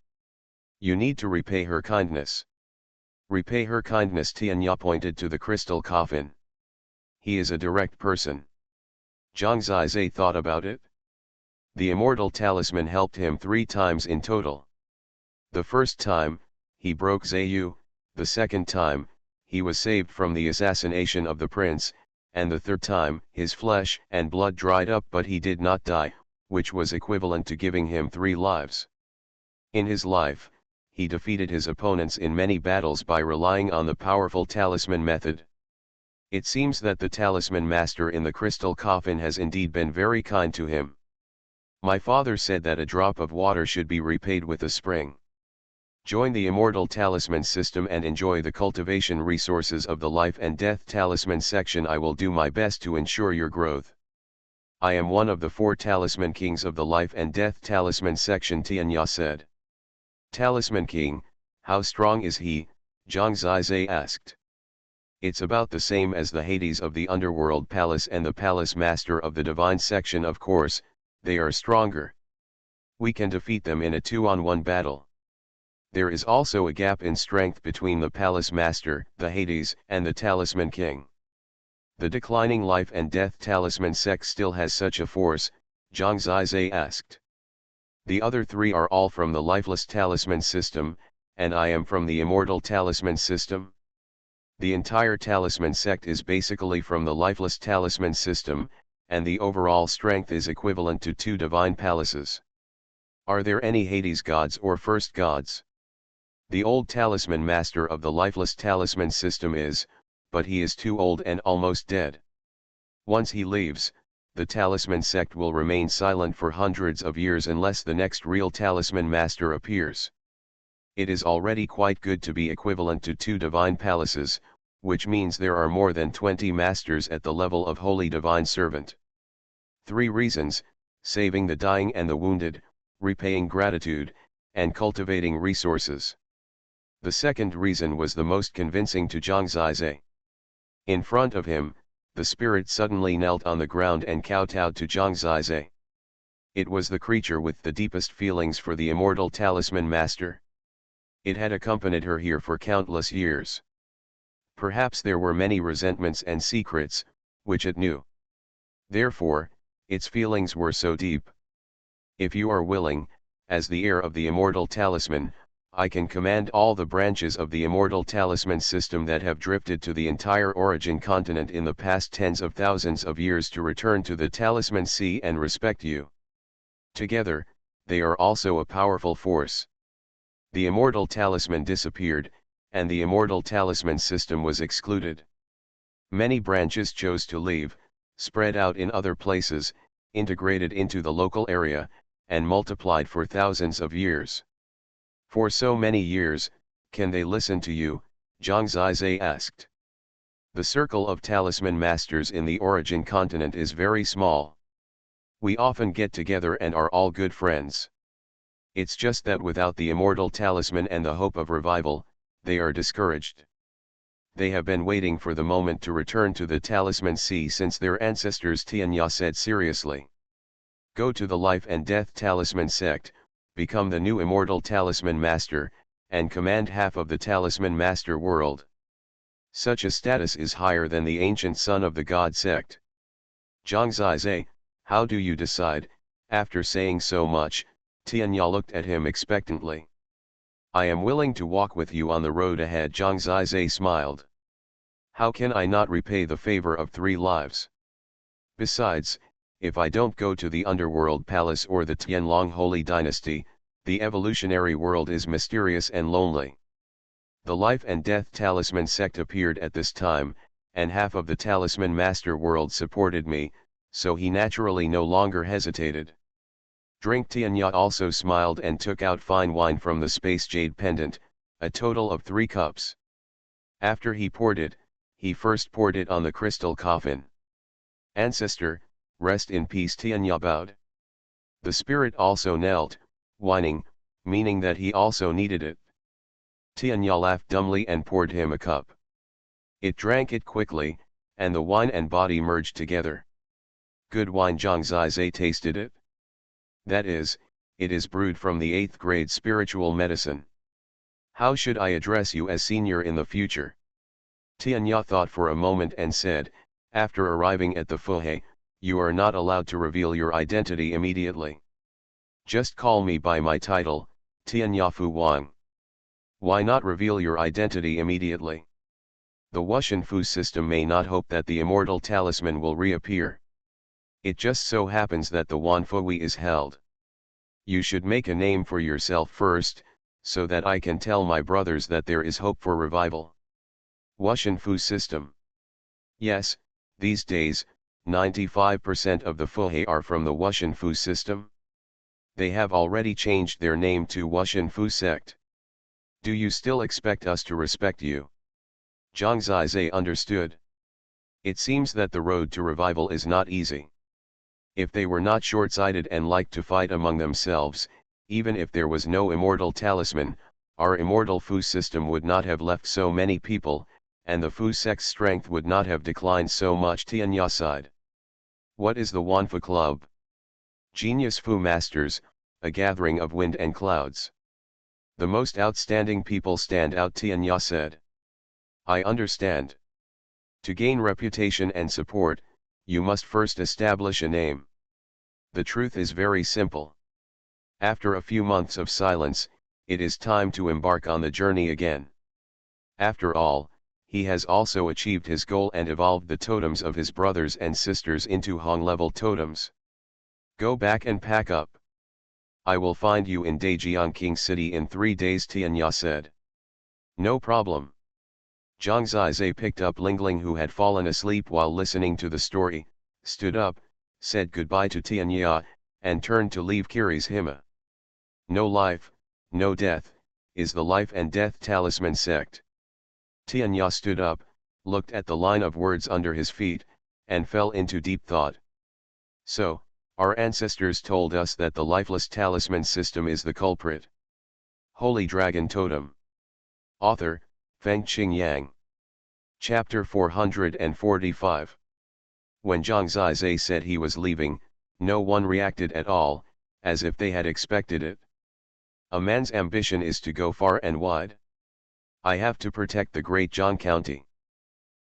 You need to repay her kindness. Repay her kindness, Tianya pointed to the crystal coffin. He is a direct person. Zhang Zizai thought about it. The immortal talisman helped him 3 times in total. The first time, he broke Zayu, the second time, he was saved from the assassination of the prince, and the third time, his flesh and blood dried up but he did not die, which was equivalent to giving him 3 lives. In his life, he defeated his opponents in many battles by relying on the powerful talisman method. It seems that the talisman master in the crystal coffin has indeed been very kind to him. My father said that a drop of water should be repaid with a spring. Join the immortal talisman system and enjoy the cultivation resources of the life and death talisman section. I will do my best to ensure your growth. I am one of the 4 talisman kings of the life and death talisman section, Tianya said. Talisman king, how strong is he? Zhang Zizai asked. It's about the same as the Hades of the underworld palace and the palace master of the divine section. Of course, they are stronger. We can defeat them in a 2-on-1 battle. There is also a gap in strength between the palace master, the Hades, and the talisman king. The declining life and death talisman sect still has such a force, Zhang Zizai asked. The other 3 are all from the lifeless talisman system, and I am from the immortal talisman system. The entire talisman sect is basically from the lifeless talisman system, and the overall strength is equivalent to 2 divine palaces. Are there any Hades gods or first gods? The old talisman master of the lifeless talisman system is, but he is too old and almost dead. Once he leaves, the talisman sect will remain silent for hundreds of years unless the next real talisman master appears. It is already quite good to be equivalent to 2 divine palaces, which means there are more than 20 masters at the level of holy divine servant. 3 reasons: saving the dying and the wounded, repaying gratitude, and cultivating resources. The second reason was the most convincing to Zhang Zizai. In front of him, the spirit suddenly knelt on the ground and kowtowed to Zhang Zizai. It was the creature with the deepest feelings for the immortal talisman master. It had accompanied her here for countless years. Perhaps there were many resentments and secrets, which it knew. Therefore, its feelings were so deep. If you are willing, as the heir of the immortal talisman, I can command all the branches of the immortal talisman system that have drifted to the entire origin continent in the past tens of thousands of years to return to the talisman sea and respect you. Together, they are also a powerful force. The immortal talisman disappeared, and the immortal talisman system was excluded. Many branches chose to leave, spread out in other places, integrated into the local area, and multiplied for thousands of years. For so many years, can they listen to you? Zhang Zizai asked. The circle of talisman masters in the origin continent is very small. We often get together and are all good friends. It's just that without the immortal talisman and the hope of revival, they are discouraged. They have been waiting for the moment to return to the Talisman Sea since their ancestors, Tianya said seriously. Go to the Life and Death Talisman sect, become the new Immortal Talisman Master, and command half of the Talisman Master world. Such a status is higher than the ancient son of the God sect. Zhang Zizai, how do you decide? After saying so much, Tianya looked at him expectantly. I am willing to walk with you on the road ahead, Zhang Zizai smiled. How can I not repay the favor of 3 lives? Besides, if I don't go to the Underworld Palace or the Tianlong Holy Dynasty, the evolutionary world is mysterious and lonely. The Life and Death Talisman sect appeared at this time, and half of the Talisman Master world supported me, so he naturally no longer hesitated. Drink. Tianya also smiled and took out fine wine from the space jade pendant, a total of 3 cups. After he poured it, he first poured it on the crystal coffin. Ancestor, rest in peace, Tianya bowed. The spirit also knelt, whining, meaning that he also needed it. Tianya laughed dumbly and poured him a cup. It drank it quickly, and the wine and body merged together. Good wine. Zhang Zizai tasted it. That is, it is brewed from the 8th grade spiritual medicine. How should I address you as senior in the future? Tianya thought for a moment and said, after arriving at the Fuhe, you are not allowed to reveal your identity immediately. Just call me by my title, Tianya Fu Wang. Why not reveal your identity immediately? The Wuxianfu system may not hope that the immortal talisman will reappear. It just so happens that the Wanfui is held. You should make a name for yourself first, so that I can tell my brothers that there is hope for revival. Wuxianfu system. Yes, these days, 95% of the Fuhe are from the Wuxianfu system. They have already changed their name to Wuxianfu sect. Do you still expect us to respect you? Zhang Zizai understood. It seems that the road to revival is not easy. If they were not short-sighted and liked to fight among themselves, even if there was no immortal talisman, our immortal Fu system would not have left so many people, and the Fu sect's strength would not have declined so much. Tianya sighed. What is the Wanfu Club? Genius Fu Masters, a gathering of wind and clouds. The most outstanding people stand out, Tianya said. I understand. To gain reputation and support, you must first establish a name. The truth is very simple. After a few months of silence, it is time to embark on the journey again. After all, he has also achieved his goal and evolved the totems of his brothers and sisters into Hong-level totems. Go back and pack up. I will find you in Daejiang King City in 3 days, Tianya said. No problem. Zhang Zizai picked up Lingling, who had fallen asleep while listening to the story, stood up, said goodbye to Tianya, and turned to leave Kiri's Hima. No life, no death, is the Life and Death Talisman sect. Tianya stood up, looked at the line of words under his feet, and fell into deep thought. So, our ancestors told us that the lifeless talisman system is the culprit. Holy Dragon Totem. Author, Fengqing Yang. Chapter 445. When Zhang Zizai said he was leaving, no one reacted at all, as if they had expected it. A man's ambition is to go far and wide. I have to protect the great Zhang County.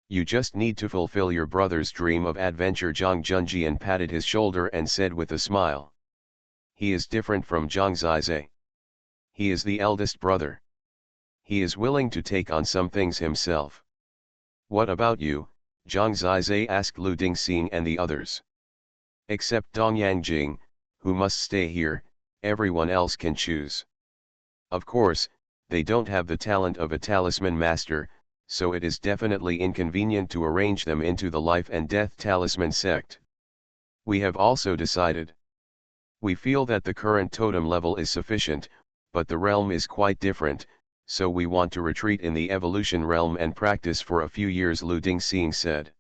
You just need to fulfill your brother's dream of adventure. Zhang Junjian patted his shoulder and said with a smile. He is different from Zhang Zizai. He is the eldest brother. He is willing to take on some things himself. What about you? Zhang Zizai asked Lu Dingxing and the others. Except Dong Yangjing, who must stay here, everyone else can choose. Of course, they don't have the talent of a talisman master, so it is definitely inconvenient to arrange them into the Life and Death Talisman sect. We have also decided. We feel that the current totem level is sufficient, but the realm is quite different, so we want to retreat in the evolution realm and practice for a few years, Lu Dingxing said.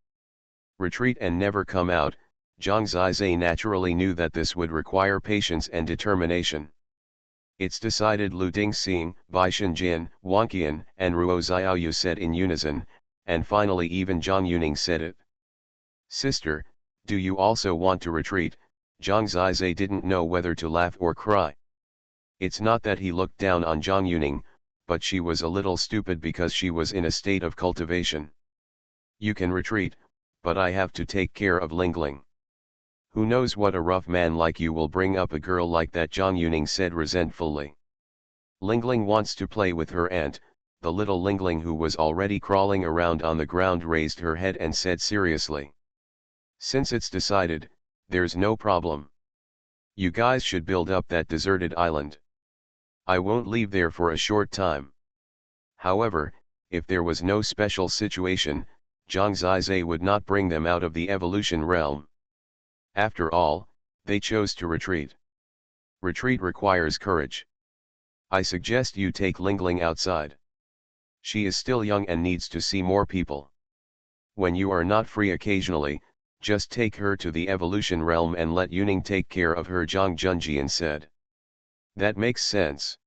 Retreat and never come out. Zhang Zizai naturally knew that this would require patience and determination. It's decided, Lu Dingxing, Bai Shenjin, Wang Qian, and Ruo Xiaoyu said in unison, and finally even Zhang Yuning said it. Sister, do you also want to retreat? Zhang Zizai didn't know whether to laugh or cry. It's not that he looked down on Zhang Yuning, but she was a little stupid because she was in a state of cultivation. You can retreat, but I have to take care of Lingling. Who knows what a rough man like you will bring up a girl like that, Zhang Yuning said resentfully. Lingling wants to play with her aunt. The little Lingling, who was already crawling around on the ground, raised her head and said seriously. Since it's decided, there's no problem. You guys should build up that deserted island. I won't leave there for a short time. However, if there was no special situation, Zhang Zizai would not bring them out of the evolution realm. After all, they chose to retreat. Retreat requires courage. I suggest you take Lingling outside. She is still young and needs to see more people. When you are not free occasionally, just take her to the evolution realm and let Yuning take care of her, Zhang Junjian said. That makes sense.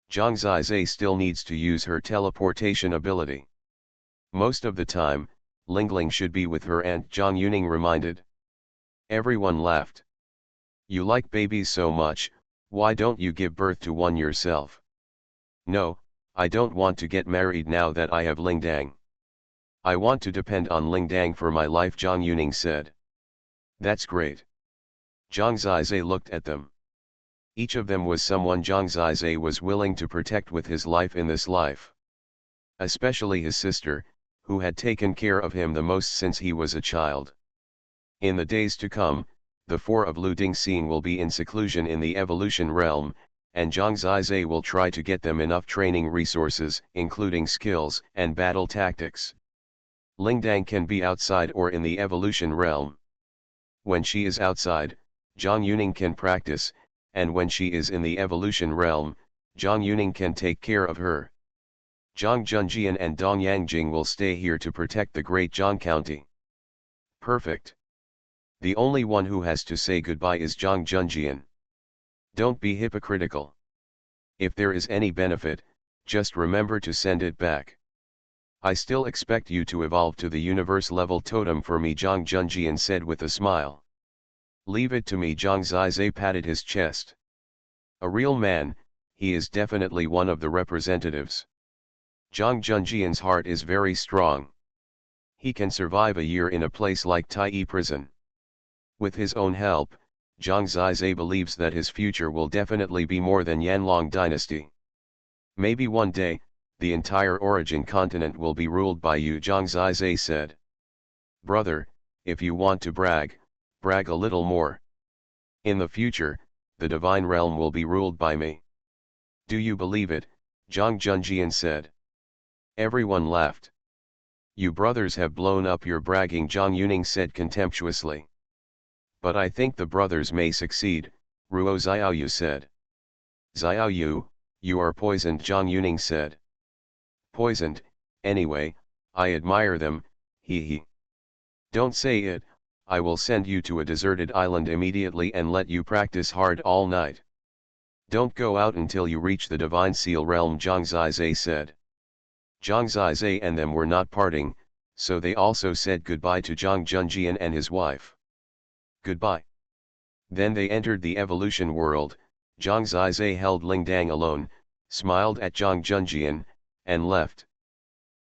Zhang Zizai still needs to use her teleportation ability. Most of the time, Lingling should be with her aunt, Zhang Yuning reminded. Everyone laughed. You like babies so much, why don't you give birth to one yourself? No, I don't want to get married now that I have Lingdang. I want to depend on Lingdang for my life, Zhang Yuning said. That's great. Zhang Zizai looked at them. Each of them was someone Zhang Zizai was willing to protect with his life in this life. Especially his sister, who had taken care of him the most since he was a child. In the days to come, the four of Lu Dingxing will be in seclusion in the evolution realm, and Zhang Zizai will try to get them enough training resources, including skills and battle tactics. Lingdang can be outside or in the evolution realm. When she is outside, Zhang Yuning can practice, and when she is in the evolution realm, Zhang Yuning can take care of her. Zhang Junjian and Dong Yangjing will stay here to protect the Great Zhang County. Perfect. The only one who has to say goodbye is Zhang Junjian. Don't be hypocritical. If there is any benefit, just remember to send it back. I still expect you to evolve to the universe level totem for me, Zhang Junjian said with a smile. Leave it to me, Zhang Zizai patted his chest. A real man, he is definitely one of the representatives. Zhang Junjian's heart is very strong. He can survive a year in a place like Tai prison. With his own help, Zhang Zizai believes that his future will definitely be more than Yanlong dynasty. Maybe one day, the entire origin continent will be ruled by you, Zhang Zizai said. Brother, if you want to brag, brag a little more. In the future, the divine realm will be ruled by me. Do you believe it? Zhang Junjian said. Everyone laughed. You brothers have blown up your bragging, Zhang Yuning said contemptuously. But I think the brothers may succeed, Ruo Xiaoyu said. Xiaoyu, you are poisoned, Zhang Yuning said. Poisoned, anyway, I admire them, he he. Don't say it, I will send you to a deserted island immediately and let you practice hard all night. Don't go out until you reach the divine seal realm, Zhang Zizai said. Zhang Zizai and them were not parting, so they also said goodbye to Zhang Junjian and his wife. Goodbye. Then they entered the evolution world. Zhang Zizai held Lingdang alone, smiled at Zhang Junjian, and left.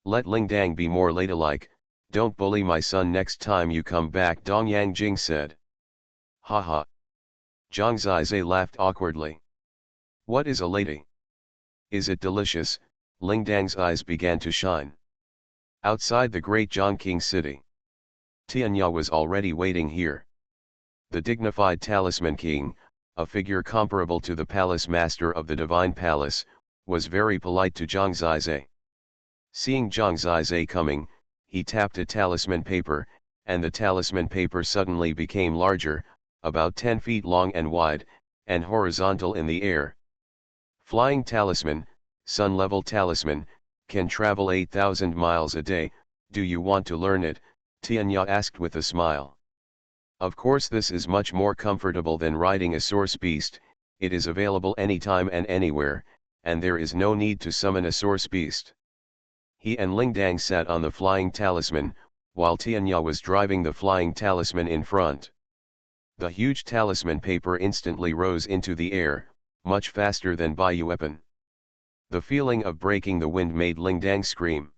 Let Lingdang be more ladylike, don't bully my son next time you come back, Dong Yangjing said. Haha. Zhang Zizai laughed awkwardly. What is a lady? Is it delicious? Lingdang's eyes began to shine. Outside the great Zhongqing city, Tianya was already waiting here. The dignified Talisman King, a figure comparable to the palace master of the Divine Palace, was very polite to Zhang Zizai. Seeing Zhang Zizai coming, he tapped a talisman paper, and the talisman paper suddenly became larger, about 10 feet long and wide, and horizontal in the air. Flying talisman, sun-level talisman, can travel 8,000 miles a day. Do you want to learn it? Tianya asked with a smile. Of course, this is much more comfortable than riding a source beast. It is available anytime and anywhere, and there is no need to summon a source beast. He and Lingdang sat on the flying talisman, while Tianya was driving the flying talisman in front. The huge talisman paper instantly rose into the air, much faster than Bayuepan. The feeling of breaking the wind made Lingdang scream.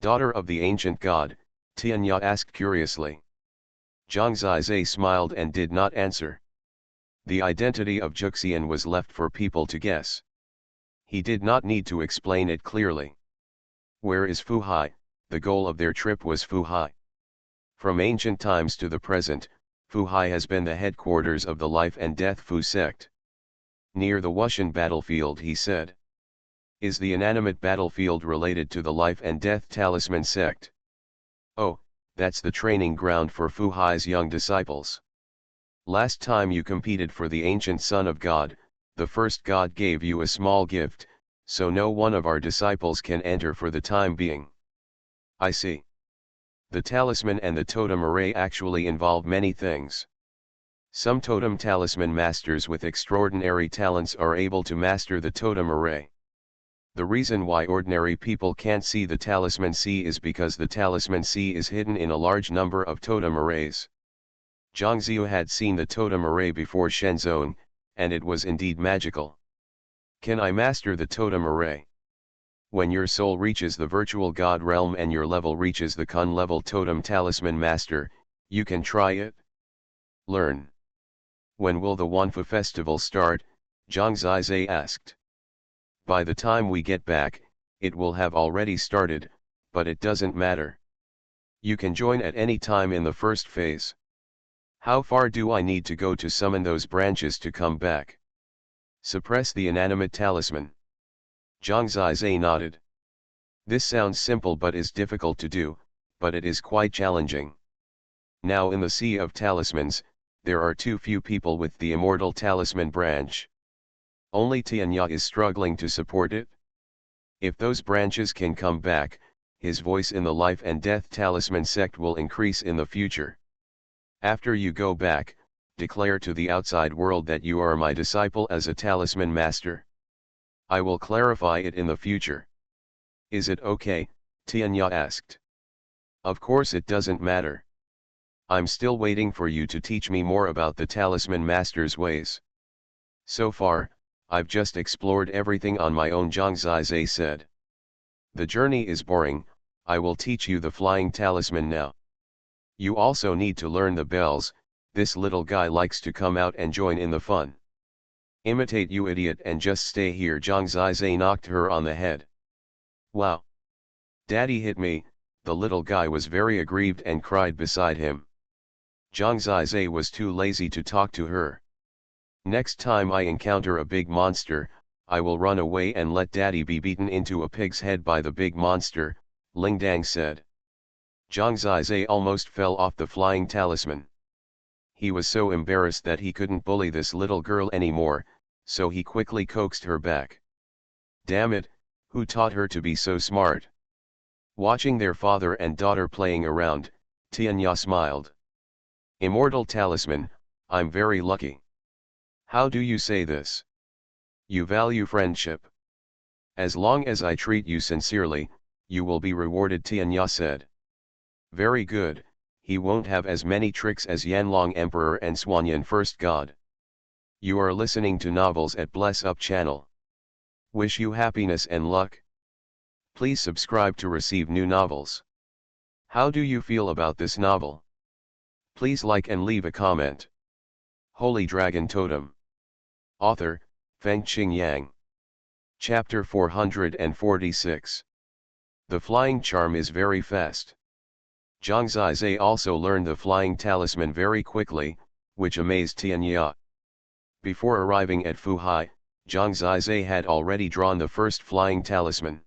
"Daughter of the ancient god?" Tianya asked curiously. Zhang Zizai smiled and did not answer. The identity of Juxian was left for people to guess. He did not need to explain it clearly. Where is Fuhai? The goal of their trip was Fuhai. From ancient times to the present, Fuhai has been the headquarters of the Life and Death Fu sect. Near the Wushan battlefield, he said. Is the inanimate battlefield related to the Life and Death Talisman sect? Oh, that's the training ground for Fuhai's young disciples. Last time you competed for the ancient Son of God, the first god gave you a small gift, so no one of our disciples can enter for the time being. I see. The talisman and the totem array actually involve many things. Some totem talisman masters with extraordinary talents are able to master the totem array. The reason why ordinary people can't see the talisman C is because the talisman C is hidden in a large number of totem arrays. Zhang Ziyu had seen the totem array before Shenzong, and it was indeed magical. Can I master the totem array? When your soul reaches the virtual god realm and your level reaches the Kun level totem talisman master, you can try it. Learn. When will the Wanfu festival start? Zhang Zizai asked. By the time we get back, it will have already started, but it doesn't matter. You can join at any time in the first phase. How far do I need to go to summon those branches to come back? Suppress the inanimate talisman. Zhang Zizai nodded. This sounds simple but is difficult to do, but it is quite challenging. Now in the Sea of Talismans, there are too few people with the Immortal Talisman branch. Only Tianya is struggling to support it. If those branches can come back, his voice in the Life and Death Talisman sect will increase in the future. After you go back, declare to the outside world that you are my disciple as a talisman master. I will clarify it in the future. Is it okay? Tianya asked. Of course it doesn't matter. I'm still waiting for you to teach me more about the talisman master's ways. So far, I've just explored everything on my own, Zhang Zizai said. The journey is boring, I will teach you the flying talisman now. You also need to learn the bells, this little guy likes to come out and join in the fun. Imitate, you idiot, and just stay here. Zhang Zizai knocked her on the head. Wow! Daddy hit me. The little guy was very aggrieved and cried beside him. Zhang Zizai was too lazy to talk to her. Next time I encounter a big monster, I will run away and let Daddy be beaten into a pig's head by the big monster, Lingdang said. Zhang Zizai almost fell off the flying talisman. He was so embarrassed that he couldn't bully this little girl anymore, so he quickly coaxed her back. Damn it, who taught her to be so smart? Watching their father and daughter playing around, Tianya smiled. Immortal talisman, I'm very lucky. How do you say this? You value friendship. As long as I treat you sincerely, you will be rewarded, Tianya said. Very good, he won't have as many tricks as Yanlong Emperor and Xuanhuan First God. You are listening to Novels at Bless Up channel. Wish you happiness and luck. Please subscribe to receive new novels. How do you feel about this novel? Please like and leave a comment. Holy Dragon Totem. Author, Fengqing Yang. Chapter 446. The flying charm is very fast. Zhang Zizai also learned the flying talisman very quickly, which amazed Tianya. Before arriving at Fuhai, Zhang Zizai had already drawn the first flying talisman.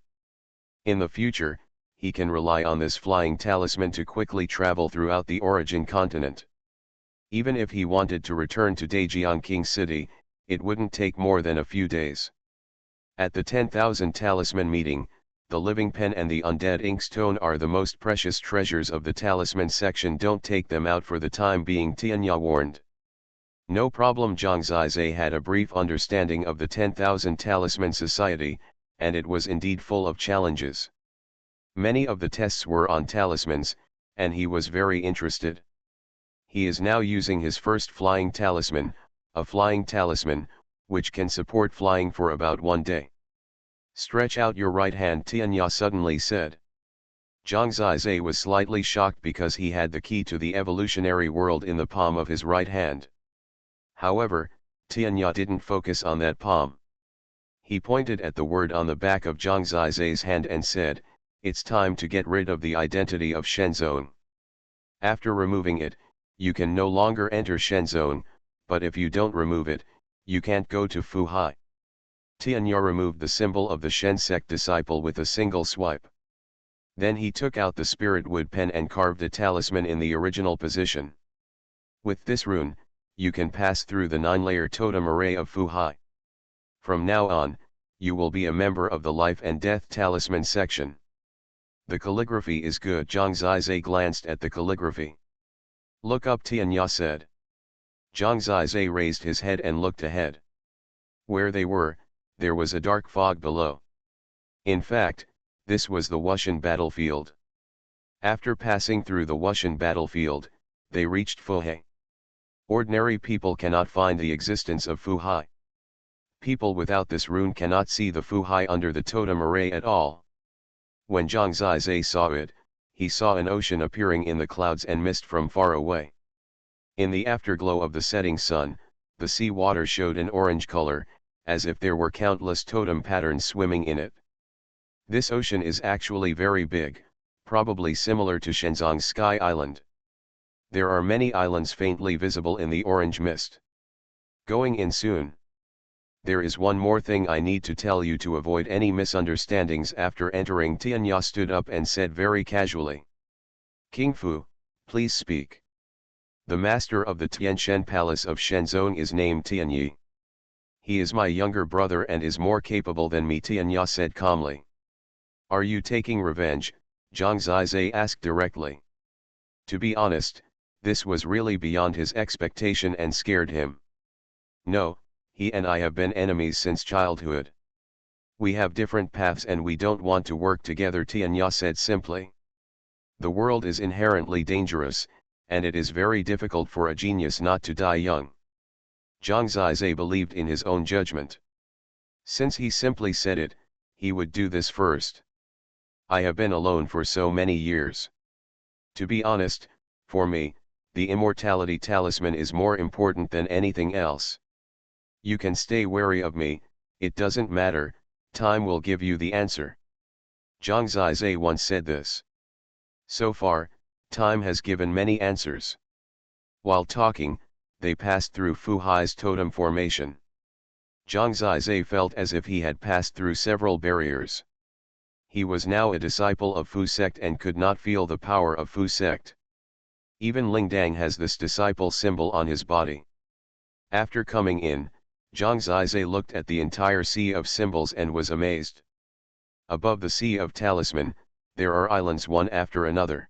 In the future, he can rely on this flying talisman to quickly travel throughout the origin continent. Even if he wanted to return to Daejiang King City, it wouldn't take more than a few days. At the 10,000 talisman meeting, the living pen and the undead inkstone are the most precious treasures of the talisman section. Don't take them out for the time being, Tianya warned. No problem. Zhang Zizai had a brief understanding of the 10,000 talisman society, and it was indeed full of challenges. Many of the tests were on talismans, and he was very interested. He is now using his first flying talisman, a flying talisman, which can support flying for about 1 day. Stretch out your right hand, Tianya suddenly said. Zhang Zizai was slightly shocked because he had the key to the evolutionary world in the palm of his right hand. However, Tianya didn't focus on that palm. He pointed at the word on the back of Zhang Zizai's hand and said, "It's time to get rid of the identity of Shenzong. After removing it, you can no longer enter Shenzong, but if you don't remove it, you can't go to Fuhai." Tianya removed the symbol of the Shen sect disciple with a single swipe. Then he took out the spirit wood pen and carved a talisman in the original position. With this rune, you can pass through the 9-layer totem array of Fuhai. From now on, you will be a member of the Life and Death Talisman section. The calligraphy is good. Zhang Zizai glanced at the calligraphy. "Look up," Tianya said. Zhang Zizai raised his head and looked ahead. Where they were, there was a dark fog below. In fact, this was the Wushan battlefield. After passing through the Wushan battlefield, they reached Fuhai. Ordinary people cannot find the existence of Fuhai. People without this rune cannot see the Fuhai under the totem array at all. When Zhang Zizai saw it, he saw an ocean appearing in the clouds and mist from far away. In the afterglow of the setting sun, the sea water showed an orange color, as if there were countless totem patterns swimming in it. This ocean is actually very big, probably similar to Shenzong's Sky Island. There are many islands faintly visible in the orange mist. Going in soon. There is one more thing I need to tell you to avoid any misunderstandings. After entering, Tianya stood up and said very casually, "King Fu, please speak. The master of the Tianshan Palace of Shenzong is named Tianyi. He is my younger brother and is more capable than me," Tianya said calmly. "Are you taking revenge?" Zhang Zizai asked directly. To be honest, this was really beyond his expectation and scared him. "No, he and I have been enemies since childhood. We have different paths and we don't want to work together," Tianya said simply. "The world is inherently dangerous, and it is very difficult for a genius not to die young." Zhang Zizai believed in his own judgment. Since he simply said it, he would do this first. "I have been alone for so many years. To be honest, for me, the immortality talisman is more important than anything else. You can stay wary of me, it doesn't matter, time will give you the answer." Zhang Zizai once said this. So far, time has given many answers. While talking, they passed through Fuhai's totem formation. Zhang Zizai felt as if he had passed through several barriers. He was now a disciple of Fu sect and could not feel the power of Fu sect. Even Lingdang has this disciple symbol on his body. After coming in, Zhang Zizai looked at the entire sea of symbols and was amazed. Above the sea of talisman, there are islands one after another.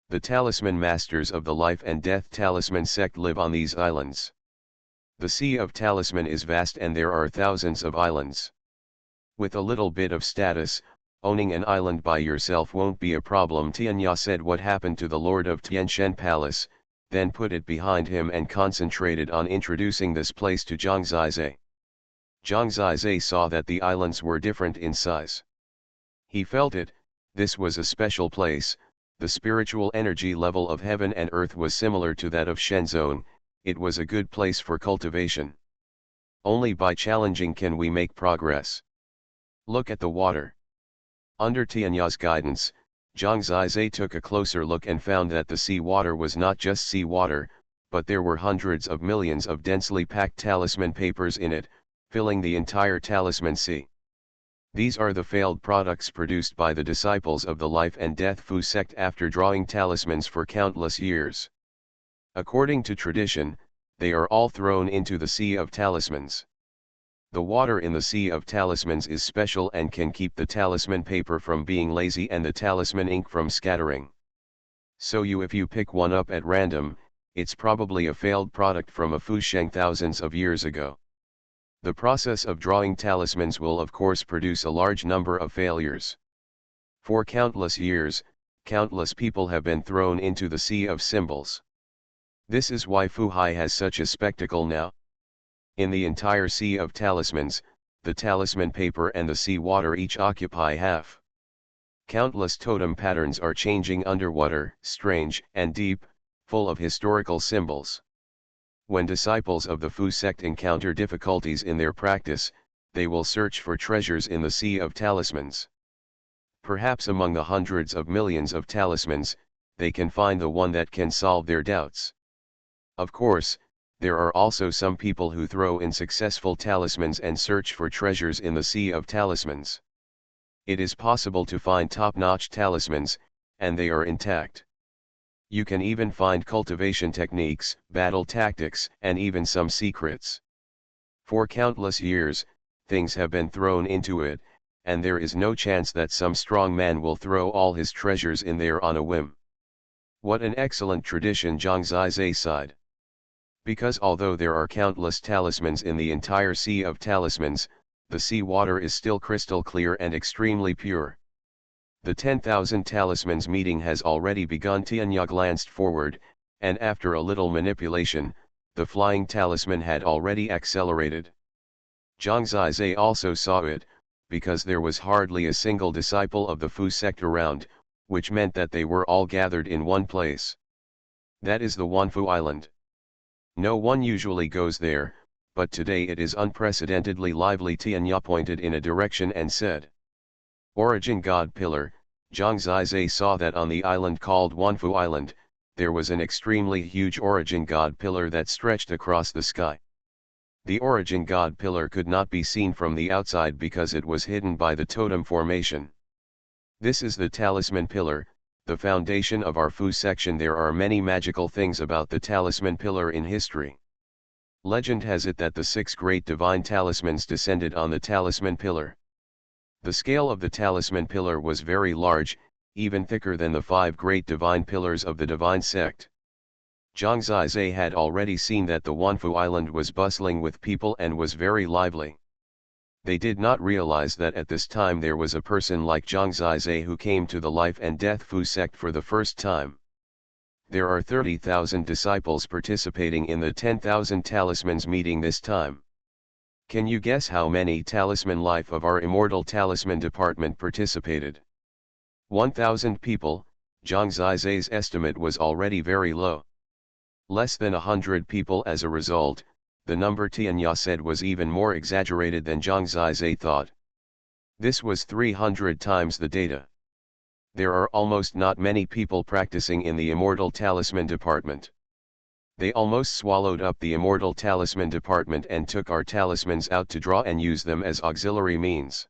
The talisman masters of the Life and Death Talisman sect live on these islands. The sea of talisman is vast and there are thousands of islands. With a little bit of status, owning an island by yourself won't be a problem, Tianya said. What happened to the Lord of Tianshan Palace, then put it behind him and concentrated on introducing this place to Zhang Zizai. Zhang Zizai saw that the islands were different in size. He felt it, this was a special place, the spiritual energy level of heaven and earth was similar to that of Shenzong, it was a good place for cultivation. Only by challenging can we make progress. Look at the water. Under Tianya's guidance, Zhang Zizai took a closer look and found that the sea water was not just sea water, but there were hundreds of millions of densely packed talisman papers in it, filling the entire talisman sea. These are the failed products produced by the disciples of the Life and Death Fu sect after drawing talismans for countless years. According to tradition, they are all thrown into the sea of talismans. The water in the sea of talismans is special and can keep the talisman paper from being lazy and the talisman ink from scattering. So if you pick one up at random, it's probably a failed product from a Fusheng thousands of years ago. The process of drawing talismans will of course produce a large number of failures. For countless years, countless people have been thrown into the sea of symbols. This is why Fuhai has such a spectacle now. In the entire sea of talismans, the talisman paper and the sea water each occupy half. Countless totem patterns are changing underwater, strange and deep, full of historical symbols. When disciples of the Fu sect encounter difficulties in their practice, they will search for treasures in the sea of talismans. Perhaps among the hundreds of millions of talismans, they can find the one that can solve their doubts. Of course, there are also some people who throw in successful talismans and search for treasures in the sea of talismans. It is possible to find top-notch talismans, and they are intact. You can even find cultivation techniques, battle tactics, and even some secrets. For countless years, things have been thrown into it, and there is no chance that some strong man will throw all his treasures in there on a whim. What an excellent tradition, Zhang Zizai sighed. Because although there are countless talismans in the entire sea of talismans, the sea water is still crystal clear and extremely pure. The 10,000 talismans meeting has already begun. Tianya glanced forward, and after a little manipulation, the flying talisman had already accelerated. Zhang Zizai also saw it, because there was hardly a single disciple of the Fu sect around, which meant that they were all gathered in one place. That is the Wanfu Island. No one usually goes there, but today it is unprecedentedly lively. Tianya pointed in a direction and said. Origin God Pillar. Zhang Zizai saw that on the island called Wanfu Island, there was an extremely huge Origin God Pillar that stretched across the sky. The Origin God Pillar could not be seen from the outside because it was hidden by the totem formation. This is the Talisman Pillar, the foundation of our Fu section. There are many magical things about the Talisman Pillar in history. Legend has it that the 6 great divine talismans descended on the Talisman Pillar. The scale of the Talisman Pillar was very large, even thicker than the 5 great divine pillars of the divine sect. Zhang Zizai had already seen that the Wanfu Island was bustling with people and was very lively. They did not realize that at this time there was a person like Zhang Zizai who came to the Life and Death Fu sect for the first time. There are 30,000 disciples participating in the 10,000 talismans meeting this time. Can you guess how many talisman life of our Immortal Talisman department participated? 1,000 people. Zhang Zizai's estimate was already very low. Less than 100 people. As a result, the number Tianya said was even more exaggerated than Zhang Zizai thought. This was 300 times the data. There are almost not many people practicing in the Immortal Talisman department. They almost swallowed up the Immortal Talisman department and took our talismans out to draw and use them as auxiliary means.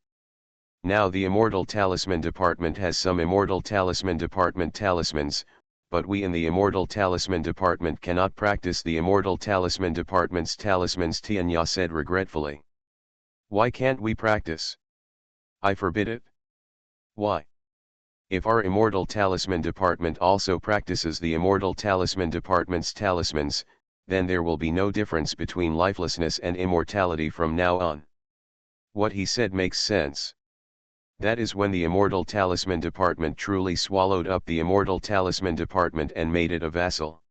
Now the Immortal Talisman department has some Immortal Talisman department talismans, but we in the Immortal Talisman department cannot practice the Immortal Talisman department's talismans, Tianya said regretfully. Why can't we practice? I forbid it. Why? If our Immortal Talisman department also practices the Immortal Talisman department's talismans, then there will be no difference between lifelessness and immortality from now on. What he said makes sense. That is when the Immortal Talisman department truly swallowed up the Immortal Talisman department and made it a vassal.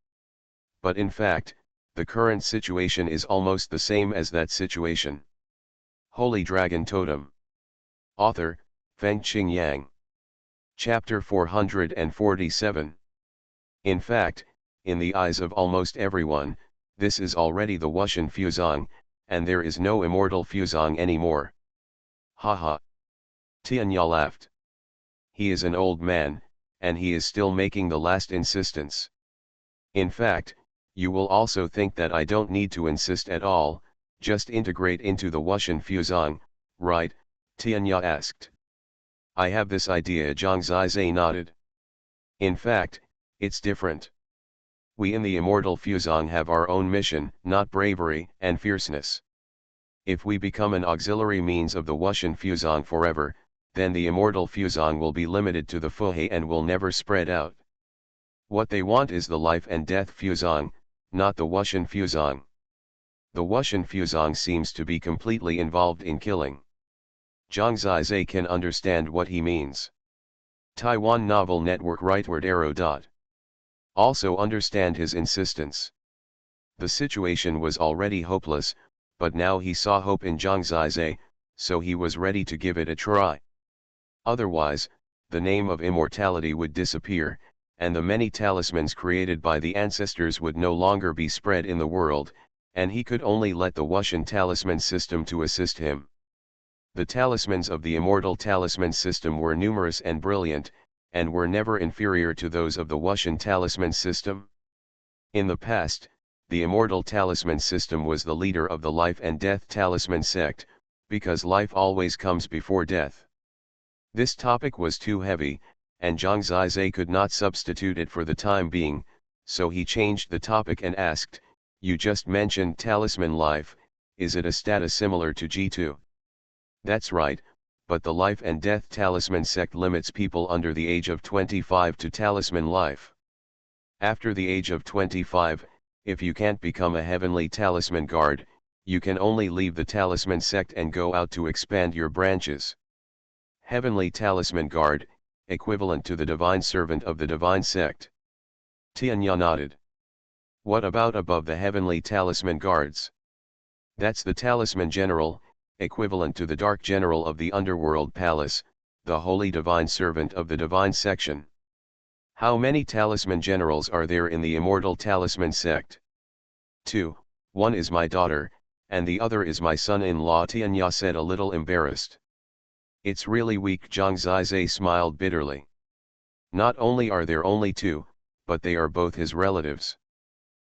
But in fact, the current situation is almost the same as that situation. Holy Dragon Totem. Author, Fengqing Yang. Chapter 447. In fact, in the eyes of almost everyone, this is already the Wushan Fuzong, and there is no Immortal Fuzong anymore. Haha. Tianya laughed. He is an old man, and he is still making the last insistence. In fact, you will also think that I don't need to insist at all, just integrate into the Wushan Fuzong, right? Tianya asked. I have this idea, Zhang Zizai nodded. In fact, it's different. We in the Immortal Fuzong have our own mission, not bravery and fierceness. If we become an auxiliary means of the Wushan Fuzong forever, then the Immortal Fuzong will be limited to the Fuhei and will never spread out. What they want is the Life and Death Fuzong, not the Wushan Fuzong. The Wushan Fuzong seems to be completely involved in killing. Zhang Zizai can understand what he means. Taiwan Novel Network rightward arrow dot. Also understand his insistence. The situation was already hopeless, but now he saw hope in Zhang Zizai, so he was ready to give it a try. Otherwise, the name of immortality would disappear, and the many talismans created by the ancestors would no longer be spread in the world, and he could only let the Wuxian talisman system to assist him. The talismans of the immortal talisman system were numerous and brilliant, and were never inferior to those of the Wuxian talisman system. In the past, the immortal talisman system was the leader of the life and death talisman sect, because life always comes before death. This topic was too heavy, and Zhang Zizai could not substitute it for the time being, so he changed the topic and asked, "You just mentioned talisman life, is it a status similar to G2? That's right, but the life and death talisman sect limits people under the age of 25 to talisman life. After the age of 25, if you can't become a heavenly talisman guard, you can only leave the talisman sect and go out to expand your branches. Heavenly talisman guard, equivalent to the divine servant of the divine sect." Tianya nodded. "What about above the heavenly talisman guards?" "That's the talisman general, equivalent to the dark general of the underworld palace, the holy divine servant of the divine section." "How many talisman generals are there in the immortal talisman sect?" "Two, one is my daughter, and the other is my son-in-law," Tianya said, a little embarrassed. "It's really weak," Zhang Zizai smiled bitterly. "Not only are there only two, but they are both his relatives.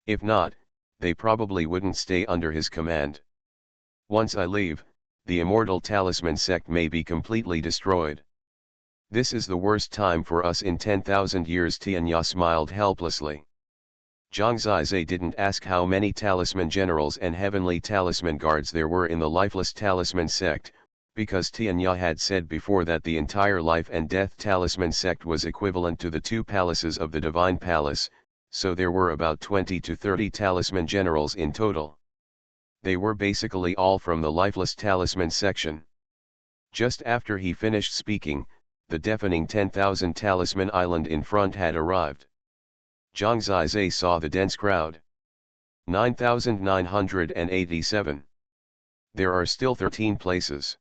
If not, they probably wouldn't stay under his command. Once I leave, the immortal talisman sect may be completely destroyed. This is the worst time for us in 10,000 years." Tianya smiled helplessly. Zhang Zizai didn't ask how many talisman generals and heavenly talisman guards there were in the lifeless talisman sect, because Tianya had said before that the entire life and death talisman sect was equivalent to the two palaces of the divine palace, so there were about 20 to 30 talisman generals in total. They were basically all from the lifeless talisman section. Just after he finished speaking, the deafening 10,000 talisman island in front had arrived. Zhang Zizai saw the dense crowd. 9,987. There are still 13 places.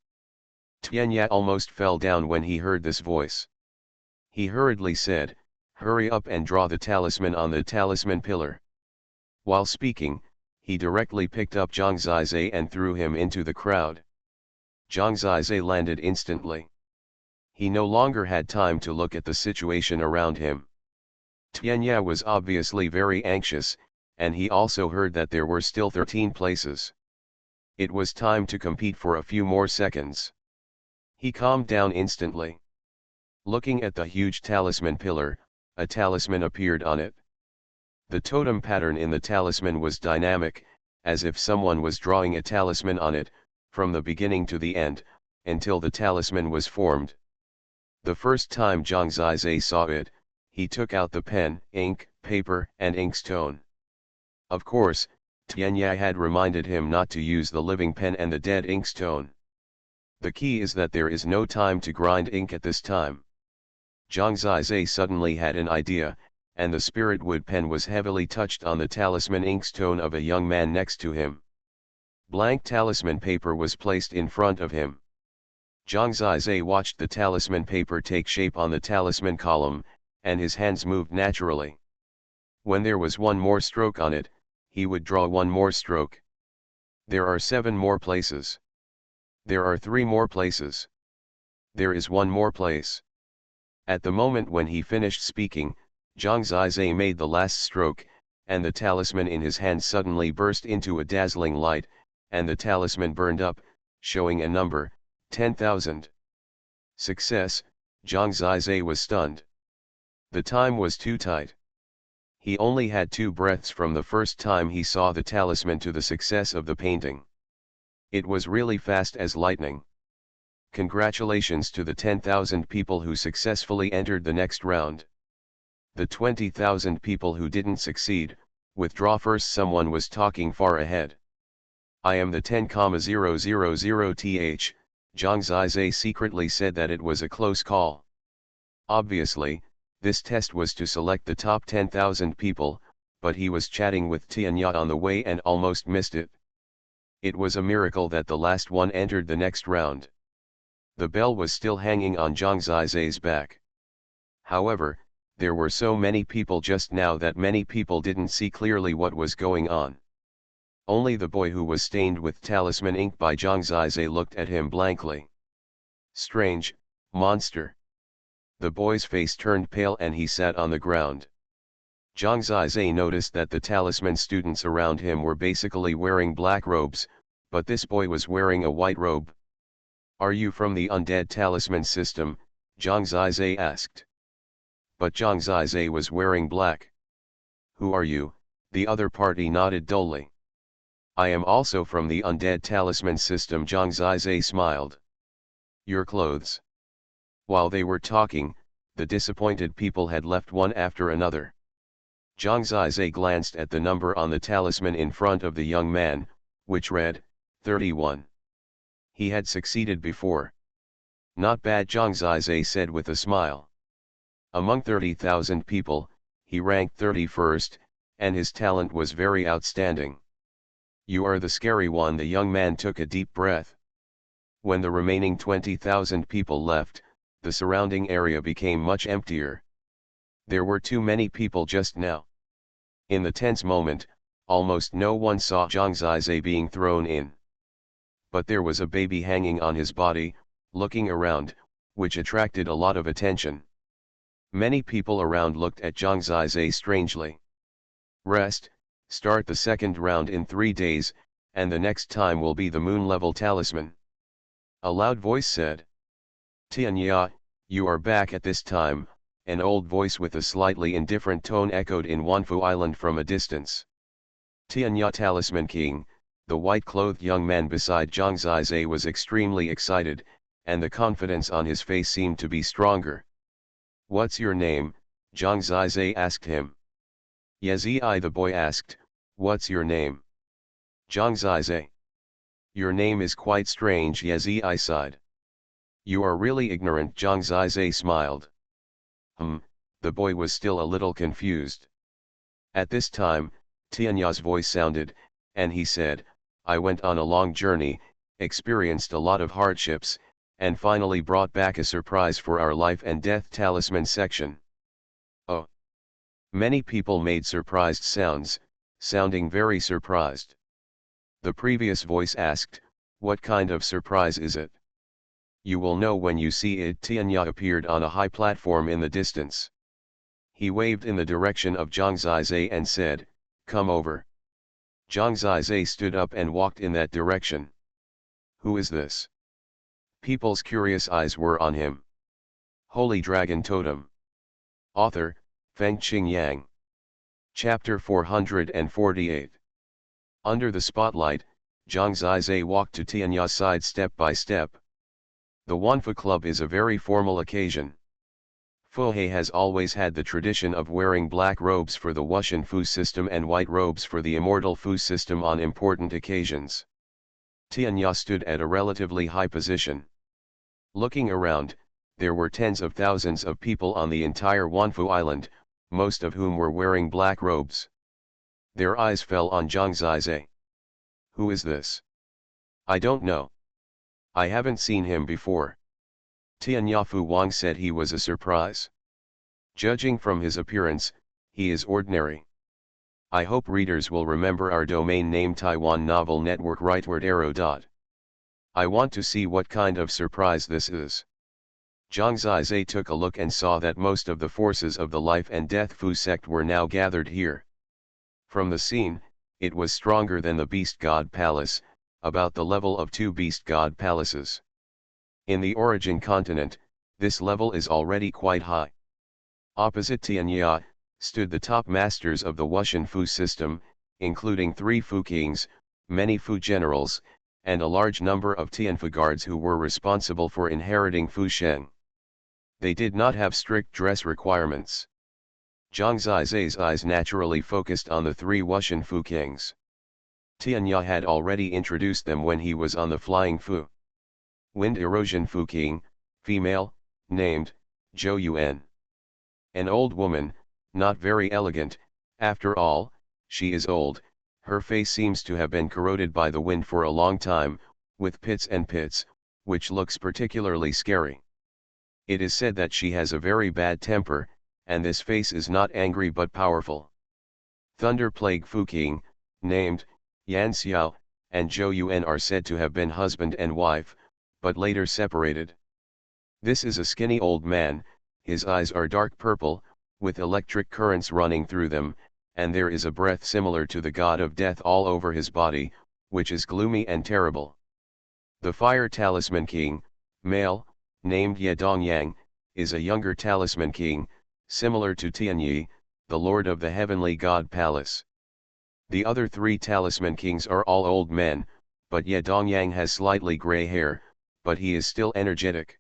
Tianya almost fell down when he heard this voice. He hurriedly said, "Hurry up and draw the talisman on the talisman pillar." While speaking, he directly picked up Zhang Zizai and threw him into the crowd. Zhang Zizai landed instantly. He no longer had time to look at the situation around him. Tianya was obviously very anxious, and he also heard that there were still 13 places. It was time to compete for a few more seconds. He calmed down instantly. Looking at the huge talisman pillar, a talisman appeared on it. The totem pattern in the talisman was dynamic, as if someone was drawing a talisman on it, from the beginning to the end, until the talisman was formed. The first time Zhang Zizai saw it, he took out the pen, ink, paper, and inkstone. Of course, Tianya had reminded him not to use the living pen and the dead inkstone. The key is that there is no time to grind ink at this time. Zhang Zizai suddenly had an idea, and the spirit wood pen was heavily touched on the talisman inkstone of a young man next to him. Blank talisman paper was placed in front of him. Zhang Zizai watched the talisman paper take shape on the talisman column, and his hands moved naturally. When there was one more stroke on it, he would draw one more stroke. There are 7 more places. There are 3 more places. There is 1 more place. At the moment when he finished speaking, Zhang Zizai made the last stroke, and the talisman in his hand suddenly burst into a dazzling light, and the talisman burned up, showing a number, 10,000. Success. Zhang Zizai was stunned. The time was too tight. He only had 2 breaths from the first time he saw the talisman to the success of the painting. It was really fast as lightning. Congratulations to the 10,000 people who successfully entered the next round. The 20,000 people who didn't succeed, withdraw first. Someone was talking far ahead. "I am the 10,000th. Zhang Zizai secretly said that it was a close call. Obviously, this test was to select the top 10,000 people, but he was chatting with Tianya on the way and almost missed it. It was a miracle that the last one entered the next round. The bell was still hanging on Zhang Zizai's back. However, there were so many people just now that many people didn't see clearly what was going on. Only the boy who was stained with talisman ink by Zhang Zizai looked at him blankly. Strange, monster. The boy's face turned pale and he sat on the ground. Zhang Zizai noticed that the talisman students around him were basically wearing black robes, but this boy was wearing a white robe. Are you from the undead talisman system? Zhang Zizai asked. But Zhang Zizai was wearing black. Who are you? The other party nodded dully. I am also from the undead talisman system. Zhang Zizai smiled. Your clothes. While they were talking, the disappointed people had left one after another. Zhang Zizai glanced at the number on the talisman in front of the young man, which read, 31. He had succeeded before. Not bad, Zhang Zizai said with a smile. Among 30,000 people, he ranked 31st, and his talent was very outstanding. You are the scary one. The young man took a deep breath. When the remaining 20,000 people left, the surrounding area became much emptier. There were too many people just now. In the tense moment, almost no one saw Zhang Zizai being thrown in. But there was a baby hanging on his body, looking around, which attracted a lot of attention. Many people around looked at Zhang Zizai strangely. Rest, start the second round in 3 days, and the next time will be the moon-level talisman. A loud voice said. Tianya, you are back at this time, an old voice with a slightly indifferent tone echoed in Wanfu Island from a distance. Tianya Talisman King, the white-clothed young man beside Zhang Zizai was extremely excited, and the confidence on his face seemed to be stronger. What's your name? Zhang Zizai asked him. Yezi, the boy asked, what's your name? Zhang Zizai. Your name is quite strange, Yezi sighed. You are really ignorant, Zhang Zizai smiled. The boy was still a little confused. At this time, Tianya's voice sounded, and he said, I went on a long journey, experienced a lot of hardships, and finally brought back a surprise for our life and death talisman section. Oh! Many people made surprised sounds, sounding very surprised. The previous voice asked, what kind of surprise is it? You will know when you see it. Tianya appeared on a high platform in the distance. He waved in the direction of Zhang Zizai and said, come over. Zhang Zizai stood up and walked in that direction. Who is this? People's curious eyes were on him. Holy Dragon Totem. Author, Fengqing Yang. Chapter 448. Under the spotlight, Zhang Zizai walked to Tianya's side step by step. The Wanfu Club is a very formal occasion. Fuhe has always had the tradition of wearing black robes for the Wuxian Fu system and white robes for the Immortal Fu system on important occasions. Tianya stood at a relatively high position. Looking around, there were tens of thousands of people on the entire Wanfu Island, most of whom were wearing black robes. Their eyes fell on Zhang Zizai. Who is this? I don't know. I haven't seen him before. Tianya Fu Wang said he was a surprise. Judging from his appearance, he is ordinary. I hope readers will remember our domain name Taiwan Novel Network rightward arrow. I want to see what kind of surprise this is. Zhang Zizai took a look and saw that most of the forces of the Life and Death Fu sect were now gathered here. From the scene, it was stronger than the Beast God Palace, about the level of 2 Beast God Palaces. In the origin continent, this level is already quite high. Opposite Tianya, stood the top masters of the Wuxian Fu system, including 3 Fu kings, many Fu generals, and a large number of Tianfu guards who were responsible for inheriting Fu Sheng. They did not have strict dress requirements. Zhang Zizai's eyes naturally focused on the 3 Wuxian Fu kings. Tianya had already introduced them when he was on the Flying Fu. Wind Erosion Fu King, female, named Xuanhuan. An old woman, not very elegant, after all, she is old, her face seems to have been corroded by the wind for a long time, with pits and pits, which looks particularly scary. It is said that she has a very bad temper, and this face is not angry but powerful. Thunder Plague Fuking, named Yan Xiao, and Zhou Yuan are said to have been husband and wife, but later separated. This is a skinny old man, his eyes are dark purple, with electric currents running through them, and there is a breath similar to the god of death all over his body, which is gloomy and terrible. The Fire Talisman King, male, named Ye Dongyang, is a younger Talisman King, similar to Tianyi, the Lord of the Heavenly God Palace. The other three Talisman Kings are all old men, but Ye Dongyang has slightly gray hair, but he is still energetic.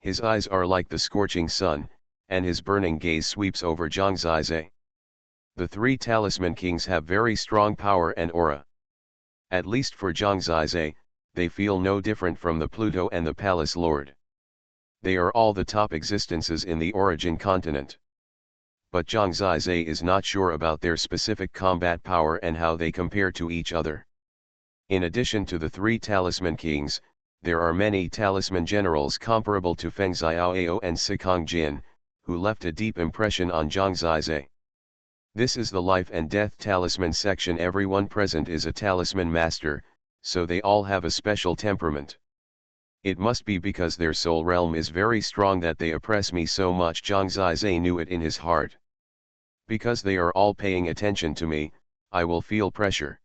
His eyes are like the scorching sun, and his burning gaze sweeps over Zhangzaize. The three Talisman Kings have very strong power and aura. At least for Zhangzaize, they feel no different from the Pluto and the Palace Lord. They are all the top existences in the origin continent. But Zhangzaize is not sure about their specific combat power and how they compare to each other. In addition to the three Talisman Kings, there are many Talisman Generals comparable to Feng Xiaoao and Sikong Jin, who left a deep impression on Zhangzaize. This is the Life and Death Talisman section. Everyone present is a Talisman Master, so they all have a special temperament. It must be because their soul realm is very strong that they oppress me so much. Zhangzaize knew it in his heart. Because they are all paying attention to me, I will feel pressure.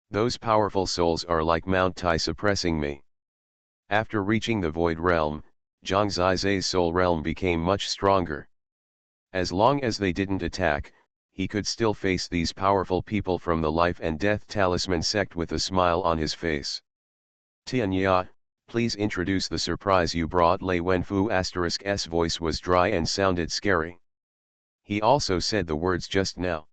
Those powerful souls are like Mount Tai suppressing me. After reaching the Void Realm, Zhangzaize's soul realm became much stronger. As long as they didn't attack, he could still face these powerful people from the Life and Death Talisman sect with a smile on his face. Tianya, please introduce the surprise you brought. Lei Wenfu's voice was dry and sounded scary. He also said the words just now.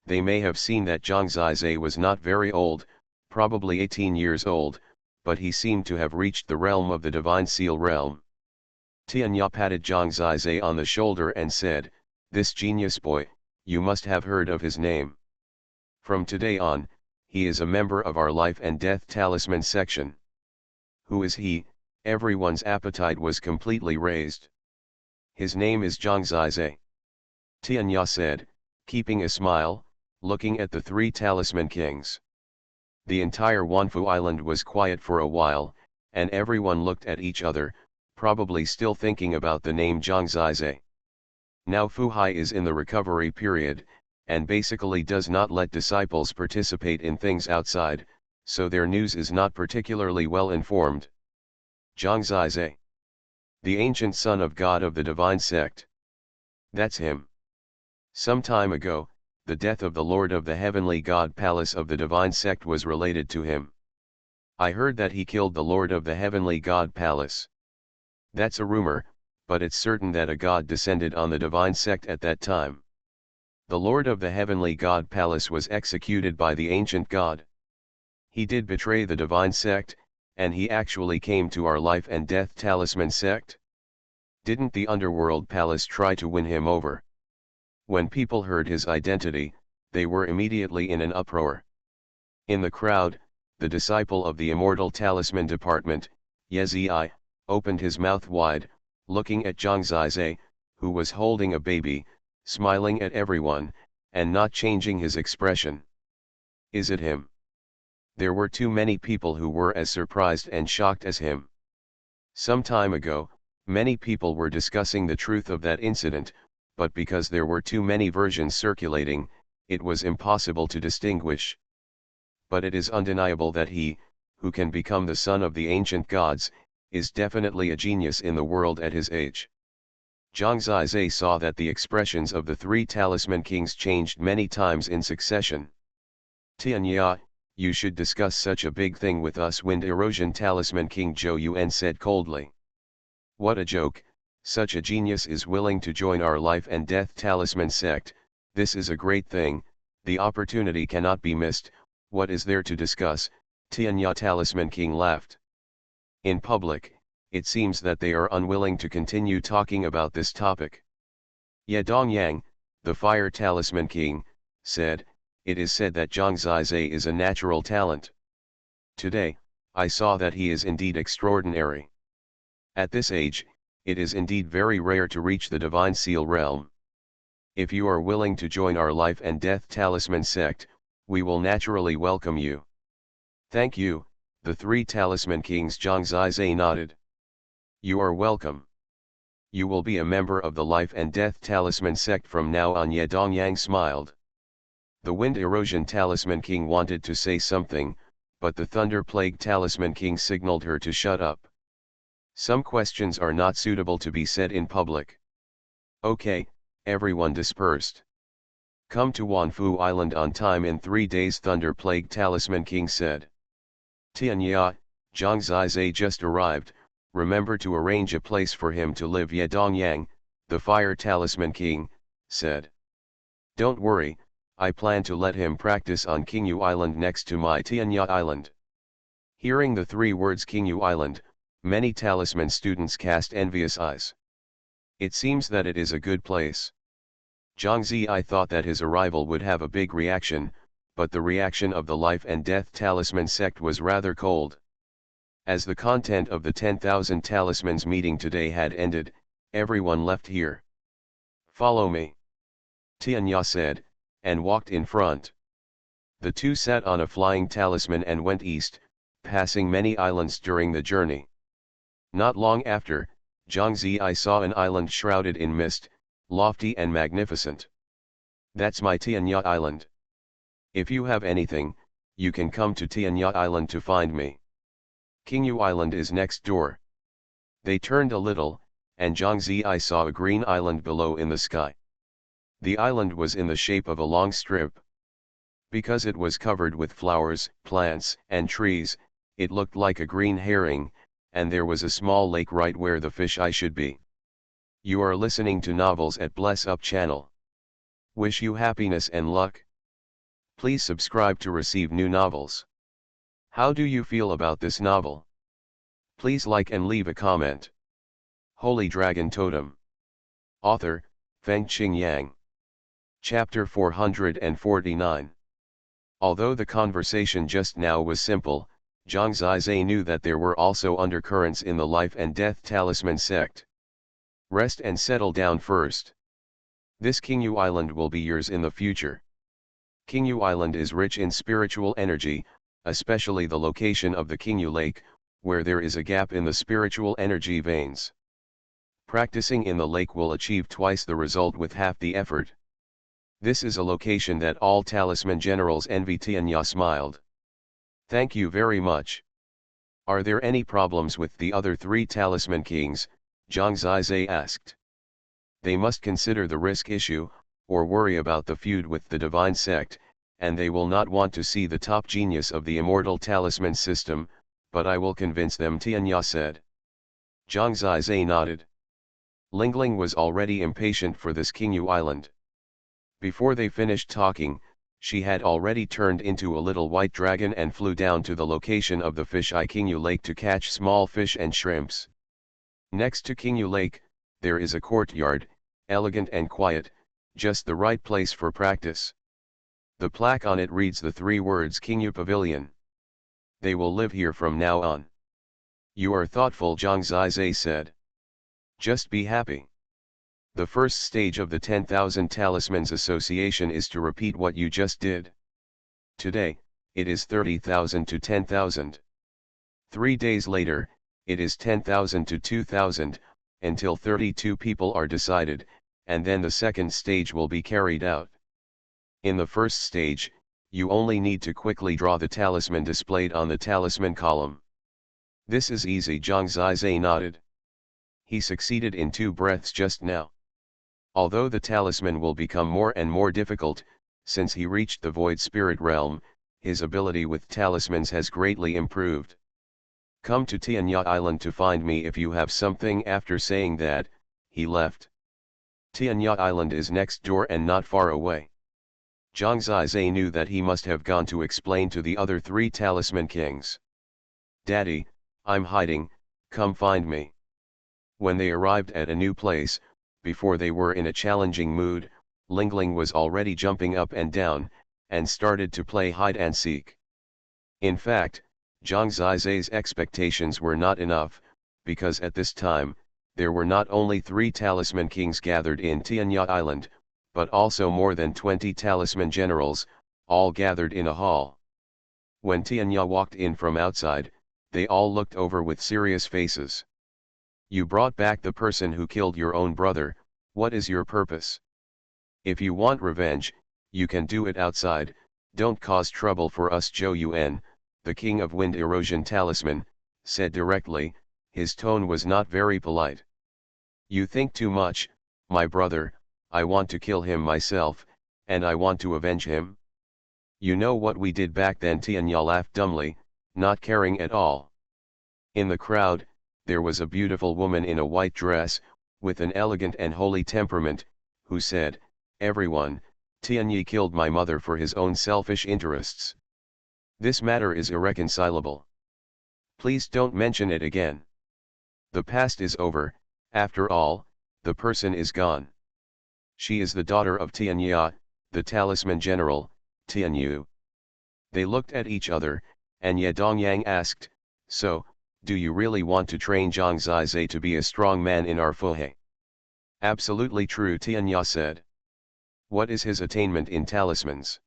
They may have seen that Zhangzaize was not very old, probably 18 years old, but he seemed to have reached the realm of the Divine Seal realm. Tianya patted Zhangzaize on the shoulder and said, "This genius boy, you must have heard of his name. From today on, he is a member of our Life and Death Talisman section." Who is he? Everyone's appetite was completely raised. His name is Zhangzaize. Tianya said, keeping a smile, looking at the three Talisman Kings. The entire Wanfu Island was quiet for a while, and everyone looked at each other, probably still thinking about the name Zhangzaize. Now Fuhai is in the recovery period, and basically does not let disciples participate in things outside, so their news is not particularly well informed. Zhangzaize, the ancient son of God of the divine sect. That's him. Some time ago, the death of the Lord of the Heavenly God Palace of the divine sect was related to him. I heard that he killed the Lord of the Heavenly God Palace. That's a rumor, but it's certain that a god descended on the divine sect at that time. The Lord of the Heavenly God Palace was executed by the ancient god. He did betray the divine sect, and he actually came to our Life and Death Talisman sect. Didn't the Underworld Palace try to win him over? When people heard his identity, they were immediately in an uproar. In the crowd, the disciple of the Immortal Talisman Department, Yezi, opened his mouth wide, looking at Zhangzaize, who was holding a baby, smiling at everyone, and not changing his expression. Is it him? There were too many people who were as surprised and shocked as him. Some time ago, many people were discussing the truth of that incident, but because there were too many versions circulating, it was impossible to distinguish. But it is undeniable that he, who can become the son of the ancient gods, is definitely a genius in the world at his age. Zhangzaize saw that the expressions of the three Talisman Kings changed many times in succession. Tianya, you should discuss such a big thing with us. Wind Erosion Talisman King Zhou Yuan said coldly. What a joke, such a genius is willing to join our Life and Death Talisman sect. This is a great thing, the opportunity cannot be missed. What is there to discuss? Tianya Talisman King laughed. In public, it seems that they are unwilling to continue talking about this topic. Ye Dongyang, the Fire Talisman King, said, "It is said that Zhang Zizai is a natural talent. Today, I saw that he is indeed extraordinary. At this age, it is indeed very rare to reach the Divine Seal realm. If you are willing to join our Life and Death Talisman sect, we will naturally welcome you." "Thank you," the three Talisman Kings Zhang Zizai nodded. "You are welcome. You will be a member of the Life and Death Talisman sect from now on." Ye Dongyang smiled. The Wind Erosion Talisman King wanted to say something, but the Thunder Plague Talisman King signaled her to shut up. Some questions are not suitable to be said in public. Okay, everyone dispersed. "Come to Wanfu Island on time in 3 days," Thunder Plague Talisman King said. "Tianya, Zhang Zizai just arrived, remember to arrange a place for him to live," Ye Dongyang, the Fire Talisman King, said. "Don't worry, I plan to let him practice on Qingyu Island next to my Tianya Island." Hearing the three words Qingyu Island, many talisman students cast envious eyes. It seems that it is a good place. Zhang Zizai thought that his arrival would have a big reaction, but the reaction of the Life and Death Talisman sect was rather cold. As the content of the 10,000 Talismans meeting today had ended, everyone left here. "Follow me," Tianya said, and walked in front. The two sat on a flying talisman and went east, passing many islands during the journey. Not long after, Zhang Zizai saw an island shrouded in mist, lofty and magnificent. "That's my Tianya Island. If you have anything, you can come to Tianya Island to find me. Qingyu Island is next door." They turned a little, and Zhang Zizai saw a green island below in the sky. The island was in the shape of a long strip. Because it was covered with flowers, plants, and trees, it looked like a green herring, and there was a small lake right where the fish eye should be. You are listening to Novels at Bless Up channel. Wish you happiness and luck. Please subscribe to receive new novels. How do you feel about this novel? Please like and leave a comment. Holy Dragon Totem. Author, Fengqing Yang. Chapter 449. Although the conversation just now was simple, Zhang Zizai knew that there were also undercurrents in the Life and Death Talisman sect. Rest and settle down first. This Qingyu Island will be yours in the future. Qingyu Island is rich in spiritual energy, especially the location of the Qingyu Lake, where there is a gap in the spiritual energy veins. Practicing in the lake will achieve twice the result with half the effort. This is a location that all talisman generals envy. Tianya smiled. "Thank you very much. Are there any problems with the other three talisman kings?" Zhang Zizai asked. "They must consider the risk issue, or worry about the feud with the divine sect, and they will not want to see the top genius of the immortal talisman system, but I will convince them," Tianya said. Zhang Zizai nodded. Lingling was already impatient for this Qingyu Island. Before they finished talking, she had already turned into a little white dragon and flew down to the location of the fish eye Qingyu Lake to catch small fish and shrimps. Next to Qingyu Lake, there is a courtyard, elegant and quiet, just the right place for practice. The plaque on it reads the three words Qingyu Pavilion. They will live here from now on. "You are thoughtful," Zhang Zizai said. "Just be happy. The first stage of the 10,000 Talismans Association is to repeat what you just did. Today, it is 30,000 to 10,000. 3 days later, it is 10,000 to 2,000, until 32 people are decided, and then the second stage will be carried out. In the first stage, you only need to quickly draw the talisman displayed on the talisman column." "This is easy," Zhang Zizai nodded. He succeeded in 2 breaths just now. Although the talisman will become more and more difficult, since he reached the void spirit realm, his ability with talismans has greatly improved. "Come to Tianya Island to find me if you have something." After saying that, he left. Tianya Island is next door and not far away. Zhang Zizai knew that he must have gone to explain to the other 3 talisman kings. "Daddy, I'm hiding," Come find me. When they arrived at a new place, before they were in a challenging mood, Lingling was already jumping up and down, and started to play hide and seek. In fact, Zhang Zizai's expectations were not enough, because at this time, there were not only 3 talisman kings gathered in Tianya Island, but also more than 20 talisman generals, all gathered in a hall. When Tianya walked in from outside, they all looked over with serious faces. You brought back the person who killed your own brother, what is your purpose? If you want revenge, you can do it outside, don't cause trouble for us. Zhou Yuan, the king of wind erosion talisman, said directly, his tone was not very polite. You think too much, my brother, I want to kill him myself, and I want to avenge him. You know what we did back then. Tianya laughed dumbly, not caring at all. In the crowd, there was a beautiful woman in a white dress, with an elegant and holy temperament, who said, everyone, Tianyi killed my mother for his own selfish interests. This matter is irreconcilable. Please don't mention it again. The past is over, after all, the person is gone. She is the daughter of Tianya, the talisman general, Tianyu. They looked at each other, and Ye Dongyang asked, so, do you really want to train Zhang Zizai to be a strong man in our Fuhe? Absolutely true, Tianya said. What is his attainment in talismans?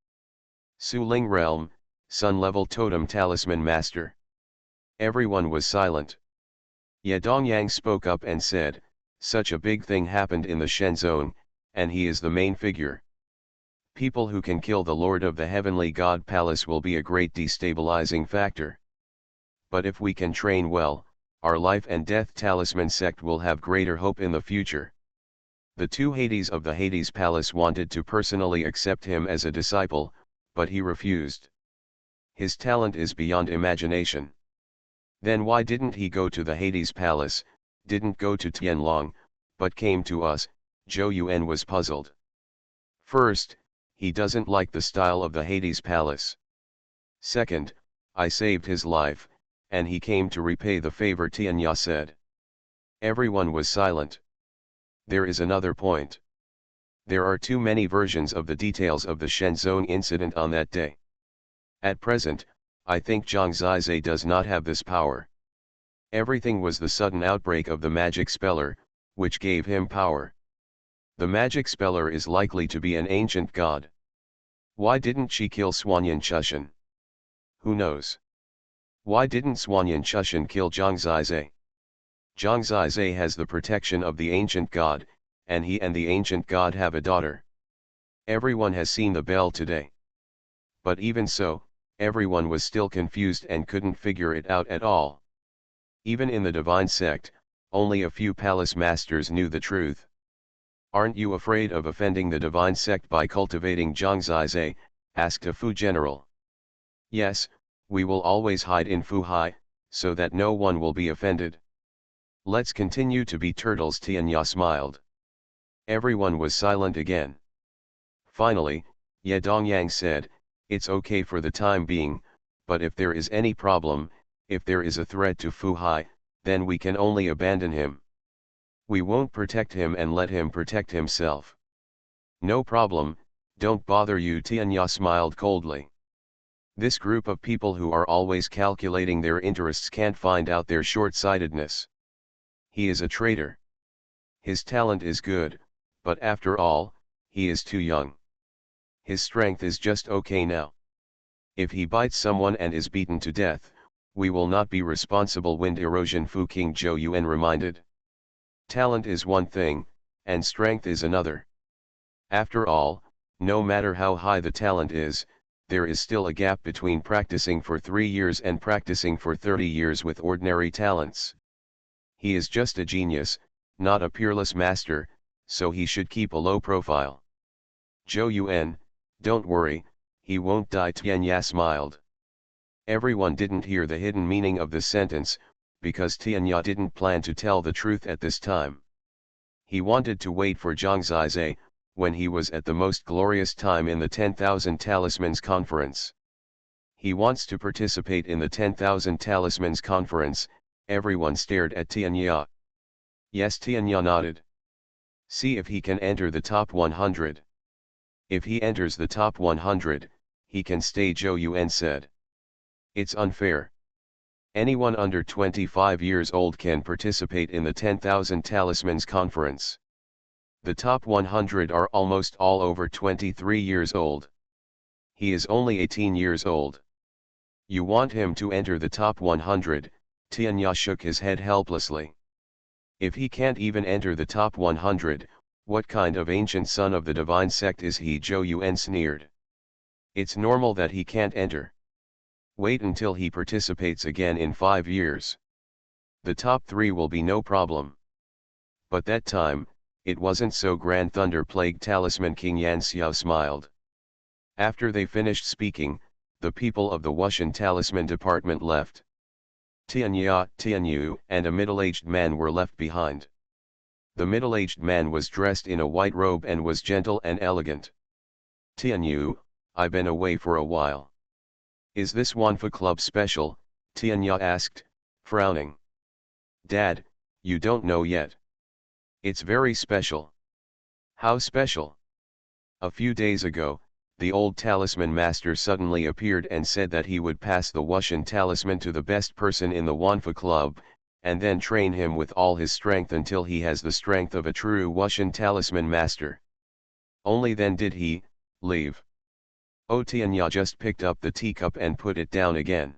Su Ling Realm, Sun-level Totem Talisman Master. Everyone was silent. Ye Dongyang spoke up and said, such a big thing happened in the Shen Zone, and he is the main figure. People who can kill the Lord of the Heavenly God Palace will be a great destabilizing factor. But if we can train well, our life and death talisman sect will have greater hope in the future. The 2 Hades of the Hades Palace wanted to personally accept him as a disciple, but he refused. His talent is beyond imagination. Then why didn't he go to the Hades Palace, didn't go to Tianlong, but came to us? Zhou Yuan was puzzled. First, he doesn't like the style of the Hades Palace. Second, I saved his life, and he came to repay the favor, Tianya said. Everyone was silent. There is another point. There are too many versions of the details of the Shenzong incident on that day. At present, I think Zhang Zizai does not have this power. Everything was the sudden outbreak of the magic speller, which gave him power. The magic speller is likely to be an ancient god. Why didn't she kill Xuanhuan Chushan? Who knows? Why didn't Xuanhuan Chushan kill Zhang Zizai? Zhang Zizai has the protection of the ancient god, and he and the ancient god have a daughter. Everyone has seen the bell today. But even so, everyone was still confused and couldn't figure it out at all. Even in the divine sect, only a few palace masters knew the truth. Aren't you afraid of offending the divine sect by cultivating Zhang Zizai? Asked a Fu general. Yes, we will always hide in Fuhai, so that no one will be offended. Let's continue to be turtles, Tianya smiled. Everyone was silent again. Finally, Ye Dongyang said, it's okay for the time being, but if there is any problem, if there is a threat to Fuhai, then we can only abandon him. We won't protect him and let him protect himself. No problem, don't bother you, Tianya smiled coldly. This group of people who are always calculating their interests can't find out their short-sightedness. He is a traitor. His talent is good, but after all, he is too young. His strength is just okay now. If he bites someone and is beaten to death, we will not be responsible. Wind erosion, Fu King Zhou Yuan reminded. Talent is one thing, and strength is another. After all, no matter how high the talent is, there is still a gap between practicing for 3 years and practicing for 30 years with ordinary talents. He is just a genius, not a peerless master, so he should keep a low profile. Zhou Yuan, don't worry, he won't die, Tianya smiled. Everyone didn't hear the hidden meaning of the sentence, because Tianya didn't plan to tell the truth at this time. He wanted to wait for Zhang Zizai, when he was at the most glorious time in the 10,000 Talismans Conference. He wants to participate in the 10,000 Talismans Conference, Everyone stared at Tianya. Yes, Tianya nodded. See if he can enter the top 100. If he enters the top 100, he can stay, Xuanhuan said. It's unfair. Anyone under 25 years old can participate in the 10,000 Talismans conference. The top 100 are almost all over 23 years old. He is only 18 years old. You want him to enter the top 100, Tianya shook his head helplessly. If he can't even enter the top 100, what kind of ancient son of the divine sect is he? Xuanhuan sneered. It's normal that he can't enter. Wait until he participates again in 5 years. The top 3 will be no problem. But that time, it wasn't so. Grand Thunder Plague Talisman King Yan Xiao smiled. After they finished speaking, the people of the Wuxian Talisman department left. Tianya, Tianyu, and a middle-aged man were left behind. The middle-aged man was dressed in a white robe and was gentle and elegant. Tianyu, I've been away for a while. Is this Wanfa Club special? Tianya asked, frowning. Dad, you don't know yet. It's very special. How special? A few days ago, the old talisman master suddenly appeared and said that he would pass the Wuxian talisman to the best person in the Wanfa Club, and then train him with all his strength until he has the strength of a true Wuxian talisman master. Only then did he leave. Tianya just picked up the teacup and put it down again.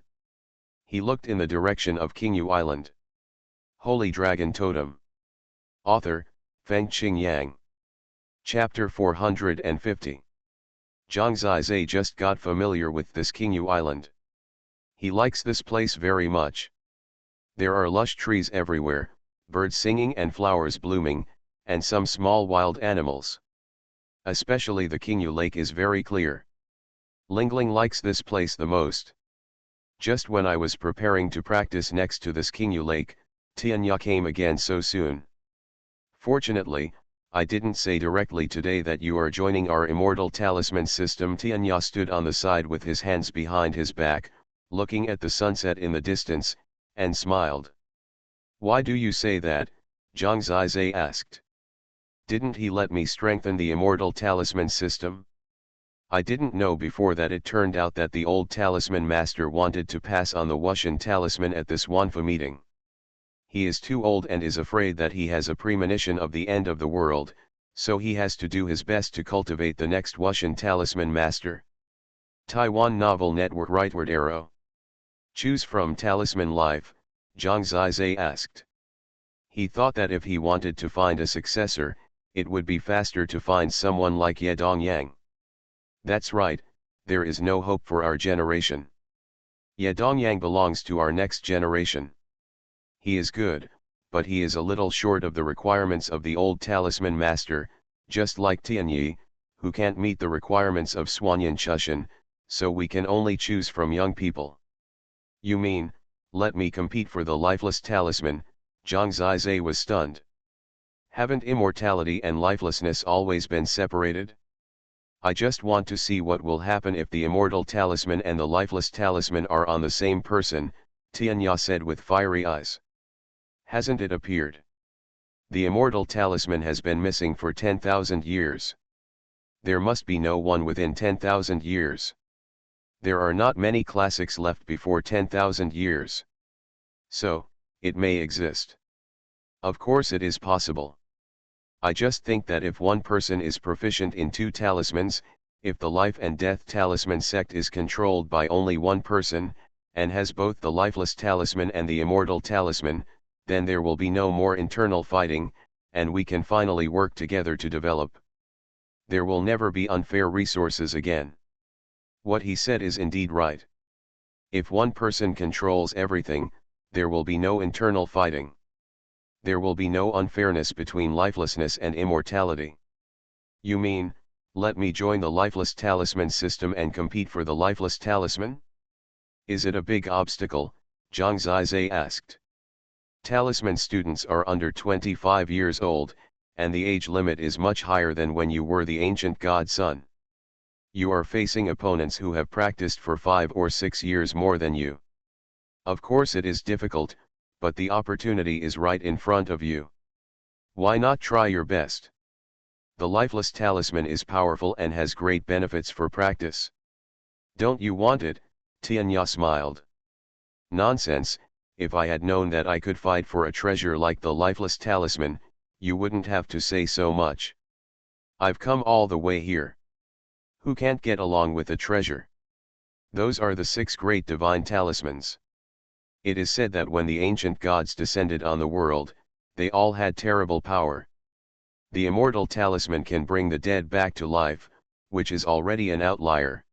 He looked in the direction of Qingyu Island. Holy Dragon Totem. Author, Fengqing Yang. Chapter 450. Zhang Zizai just got familiar with this Qingyu Island. He likes this place very much. There are lush trees everywhere, birds singing and flowers blooming, and some small wild animals. Especially the Qingyu Lake is very clear. Lingling likes this place the most. Just when I was preparing to practice next to this Qingyu Lake, Tianya came again so soon. Fortunately, I didn't say directly today that you are joining our immortal talisman system. Tianya stood on the side with his hands behind his back, looking at the sunset in the distance, and smiled. Why do you say that? Zhang Zizai asked. Didn't he let me strengthen the immortal talisman system? I didn't know before that. It turned out that the old talisman master wanted to pass on the Wuxian talisman at this Wanfa meeting. He is too old and is afraid that he has a premonition of the end of the world, so he has to do his best to cultivate the next Wuxian talisman master. Taiwan Novel Network. Rightward arrow. Choose from Talisman Life, Zhang Zizai asked. He thought that if he wanted to find a successor, it would be faster to find someone like Ye Dongyang. That's right, there is no hope for our generation. Ye Dongyang belongs to our next generation. He is good, but he is a little short of the requirements of the old talisman master, just like Tianyi, who can't meet the requirements of Xuanhuan Chushan, so we can only choose from young people. You mean, let me compete for the lifeless talisman? Zhang Zizai was stunned. Haven't immortality and lifelessness always been separated? I just want to see what will happen if the immortal talisman and the lifeless talisman are on the same person, Tianya said with fiery eyes. Hasn't it appeared? The immortal talisman has been missing for 10,000 years. There must be no one within 10,000 years. There are not many classics left before 10,000 years. So, it may exist. Of course it is possible. I just think that if one person is proficient in 2 talismans, if the life and death talisman sect is controlled by only one person, and has both the lifeless talisman and the immortal talisman, then there will be no more internal fighting, and we can finally work together to develop. There will never be unfair resources again. What he said is indeed right. If one person controls everything, there will be no internal fighting. There will be no unfairness between lifelessness and immortality. You mean, let me join the lifeless talisman system and compete for the lifeless talisman? Is it a big obstacle? Zhang Zizai asked. Talisman students are under 25 years old, and the age limit is much higher than when you were the ancient godson. You are facing opponents who have practiced for 5 or 6 years more than you. Of course it is difficult, but the opportunity is right in front of you. Why not try your best? The lifeless talisman is powerful and has great benefits for practice. Don't you want it? Tianya smiled. Nonsense, if I had known that I could fight for a treasure like the lifeless talisman, you wouldn't have to say so much. I've come all the way here. Who can't get along with a treasure? Those are the 6 great divine talismans. It is said that when the ancient gods descended on the world, they all had terrible power. The immortal talisman can bring the dead back to life, which is already an outlier.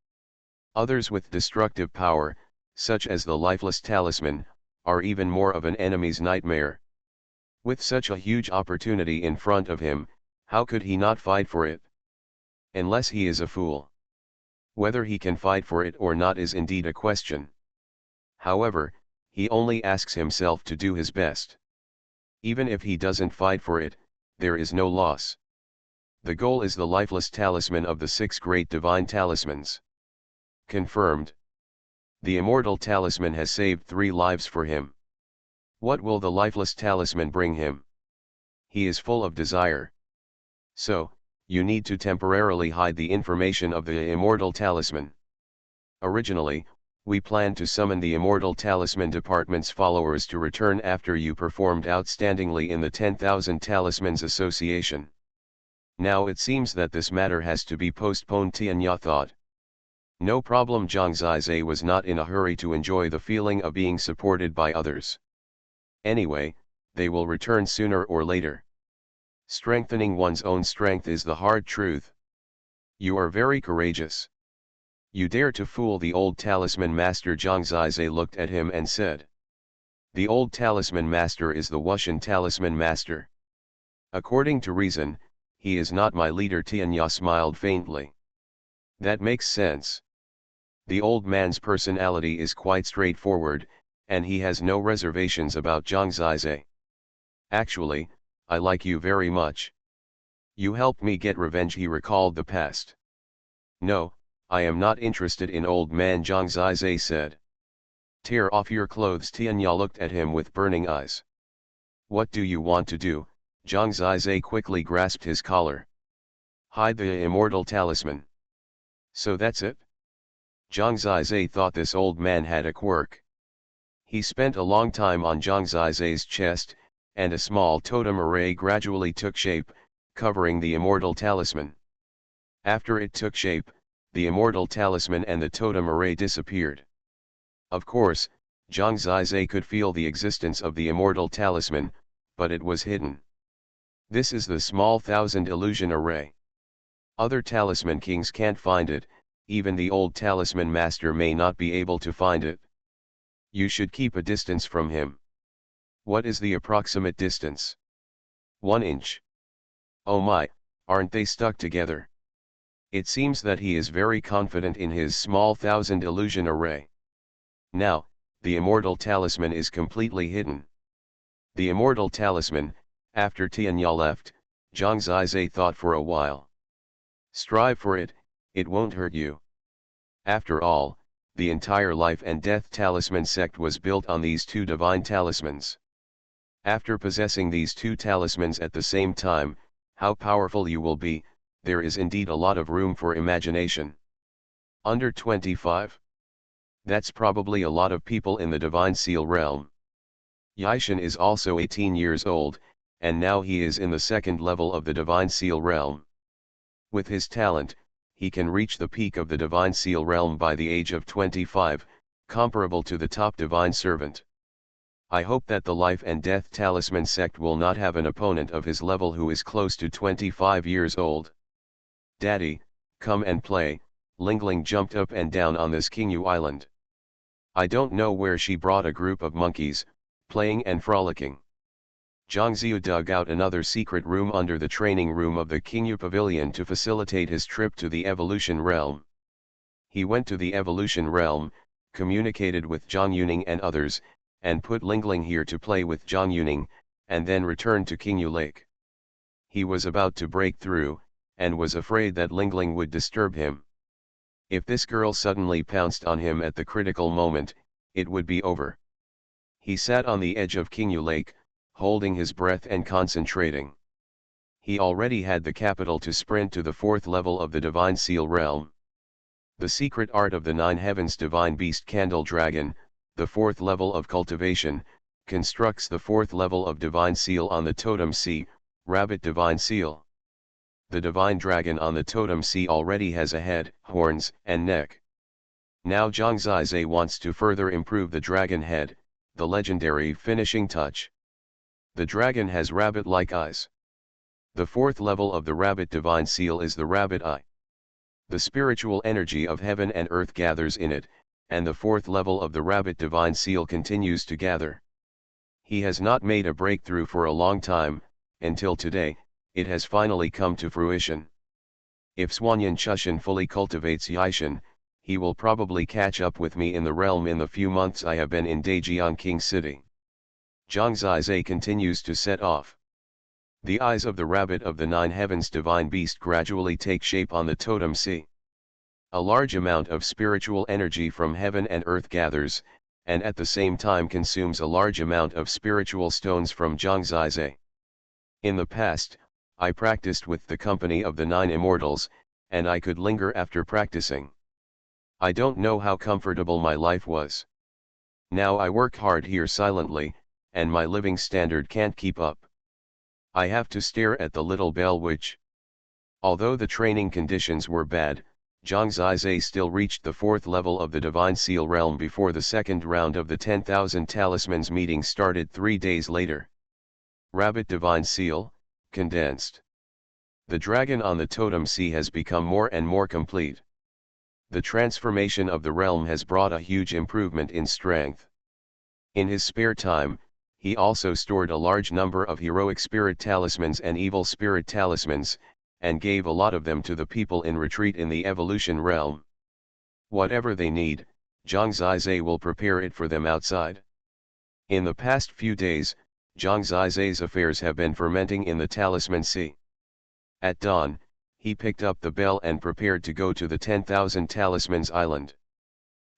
Others with destructive power, such as the lifeless talisman, are even more of an enemy's nightmare. With such a huge opportunity in front of him, how could he not fight for it? Unless he is a fool. Whether he can fight for it or not is indeed a question. However, he only asks himself to do his best. Even if he doesn't fight for it, there is no loss. The goal is the lifeless talisman of the 6 great divine talismans. Confirmed. The immortal talisman has saved 3 lives for him. What will the lifeless talisman bring him? He is full of desire. So, you need to temporarily hide the information of the immortal talisman. Originally, we planned to summon the Immortal Talisman Department's followers to return after you performed outstandingly in the 10,000 Talismans Association. Now it seems that this matter has to be postponed, Tianya thought. No problem, Zhang Zizai was not in a hurry to enjoy the feeling of being supported by others. Anyway, they will return sooner or later. Strengthening one's own strength is the hard truth. You are very courageous. You dare to fool the old talisman master. Zhang Zizai looked at him and said. The old talisman master is the Wuxian talisman master. According to reason, he is not my leader. Tianya smiled faintly. That makes sense. The old man's personality is quite straightforward, and he has no reservations about Zhang Zizai. Actually, I like you very much. You helped me get revenge. He recalled the past. No, I am not interested in old man, Zhang Zizai said. Tear off your clothes. Tianya looked at him with burning eyes. What do you want to do? Zhang Zizai quickly grasped his collar. Hide the immortal talisman. So that's it? Zhang Zizai thought this old man had a quirk. He spent a long time on Zhang Zizai's chest, and a small totem array gradually took shape, covering the immortal talisman. After it took shape, the immortal talisman and the totem array disappeared. Of course, Zhang Zizai could feel the existence of the immortal talisman, but it was hidden. This is the small 1000 illusion array. Other talisman kings can't find it, even the old talisman master may not be able to find it. You should keep a distance from him. What is the approximate distance? 1 inch. Oh my, aren't they stuck together? It seems that he is very confident in his small 1000 illusion array. Now, the immortal talisman is completely hidden. The immortal talisman, after Tianya left, Zhang Zizai thought for a while. Strive for it, it won't hurt you. After all, the entire life and death talisman sect was built on these 2 divine talismans. After possessing these 2 talismans at the same time, how powerful you will be, there is indeed a lot of room for imagination. Under 25? That's probably a lot of people in the Divine Seal realm. Yishan is also 18 years old, and now he is in the 2nd level of the Divine Seal realm. With his talent, he can reach the peak of the Divine Seal realm by the age of 25, comparable to the top divine servant. I hope that the Life and Death Talisman sect will not have an opponent of his level who is close to 25 years old. Daddy, come and play. Lingling jumped up and down on this Qingyu island. I don't know where she brought a group of monkeys, playing and frolicking. Zhang Ziyu dug out another secret room under the training room of the Qingyu Pavilion to facilitate his trip to the Evolution Realm. He went to the Evolution Realm, communicated with Zhang Yuning and others, and put Lingling here to play with Zhang Yuning, and then returned to Qingyu Lake. He was about to break through, and was afraid that Lingling would disturb him. If this girl suddenly pounced on him at the critical moment, it would be over. He sat on the edge of Qingyu Lake, holding his breath and concentrating. He already had the capital to sprint to the 4th level of the Divine Seal realm. The secret art of the 9 heavens Divine Beast Candle Dragon, the 4th level of Cultivation, constructs the 4th level of Divine Seal on the Totem Sea, Rabbit Divine Seal. The Divine Dragon on the Totem Sea already has a head, horns, and neck. Now Zhang Zizai wants to further improve the dragon head, the legendary finishing touch. The dragon has rabbit-like eyes. The 4th level of the Rabbit Divine Seal is the Rabbit Eye. The spiritual energy of heaven and earth gathers in it, and the 4th level of the Rabbit Divine Seal continues to gather. He has not made a breakthrough for a long time, until today, it has finally come to fruition. If Xuanhuan Chushan fully cultivates Yishan, he will probably catch up with me in the realm in the few months I have been in Daejiang King City. Zhang Zizai continues to set off. The eyes of the rabbit of the 9 heavens Divine Beast gradually take shape on the Totem Sea. A large amount of spiritual energy from heaven and earth gathers, and at the same time consumes a large amount of spiritual stones from Zhang Zizai. In the past, I practiced with the company of the 9 Immortals, and I could linger after practicing. I don't know how comfortable my life was. Now I work hard here silently, and my living standard can't keep up. I have to stare at the little bell which. Although the training conditions were bad, Zhang Zizai still reached the 4th level of the Divine Seal realm before the second round of the 10,000 Talismans meeting started 3 days later. Rabbit Divine Seal, condensed. The dragon on the Totem Sea has become more and more complete. The transformation of the realm has brought a huge improvement in strength. In his spare time, he also stored a large number of heroic spirit talismans and evil spirit talismans, and gave a lot of them to the people in retreat in the evolution realm. Whatever they need, Zhang Zizai will prepare it for them outside. In the past few days, Zhang Zizai's affairs have been fermenting in the Talisman Sea. At dawn, he picked up the bell and prepared to go to the 10,000 Talismans Island.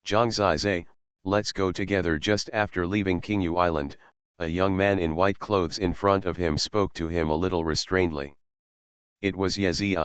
Zhang Zizai, let's go together. Just after leaving Qingyu Island, a young man in white clothes in front of him spoke to him a little restrainedly. It was Ye Zi.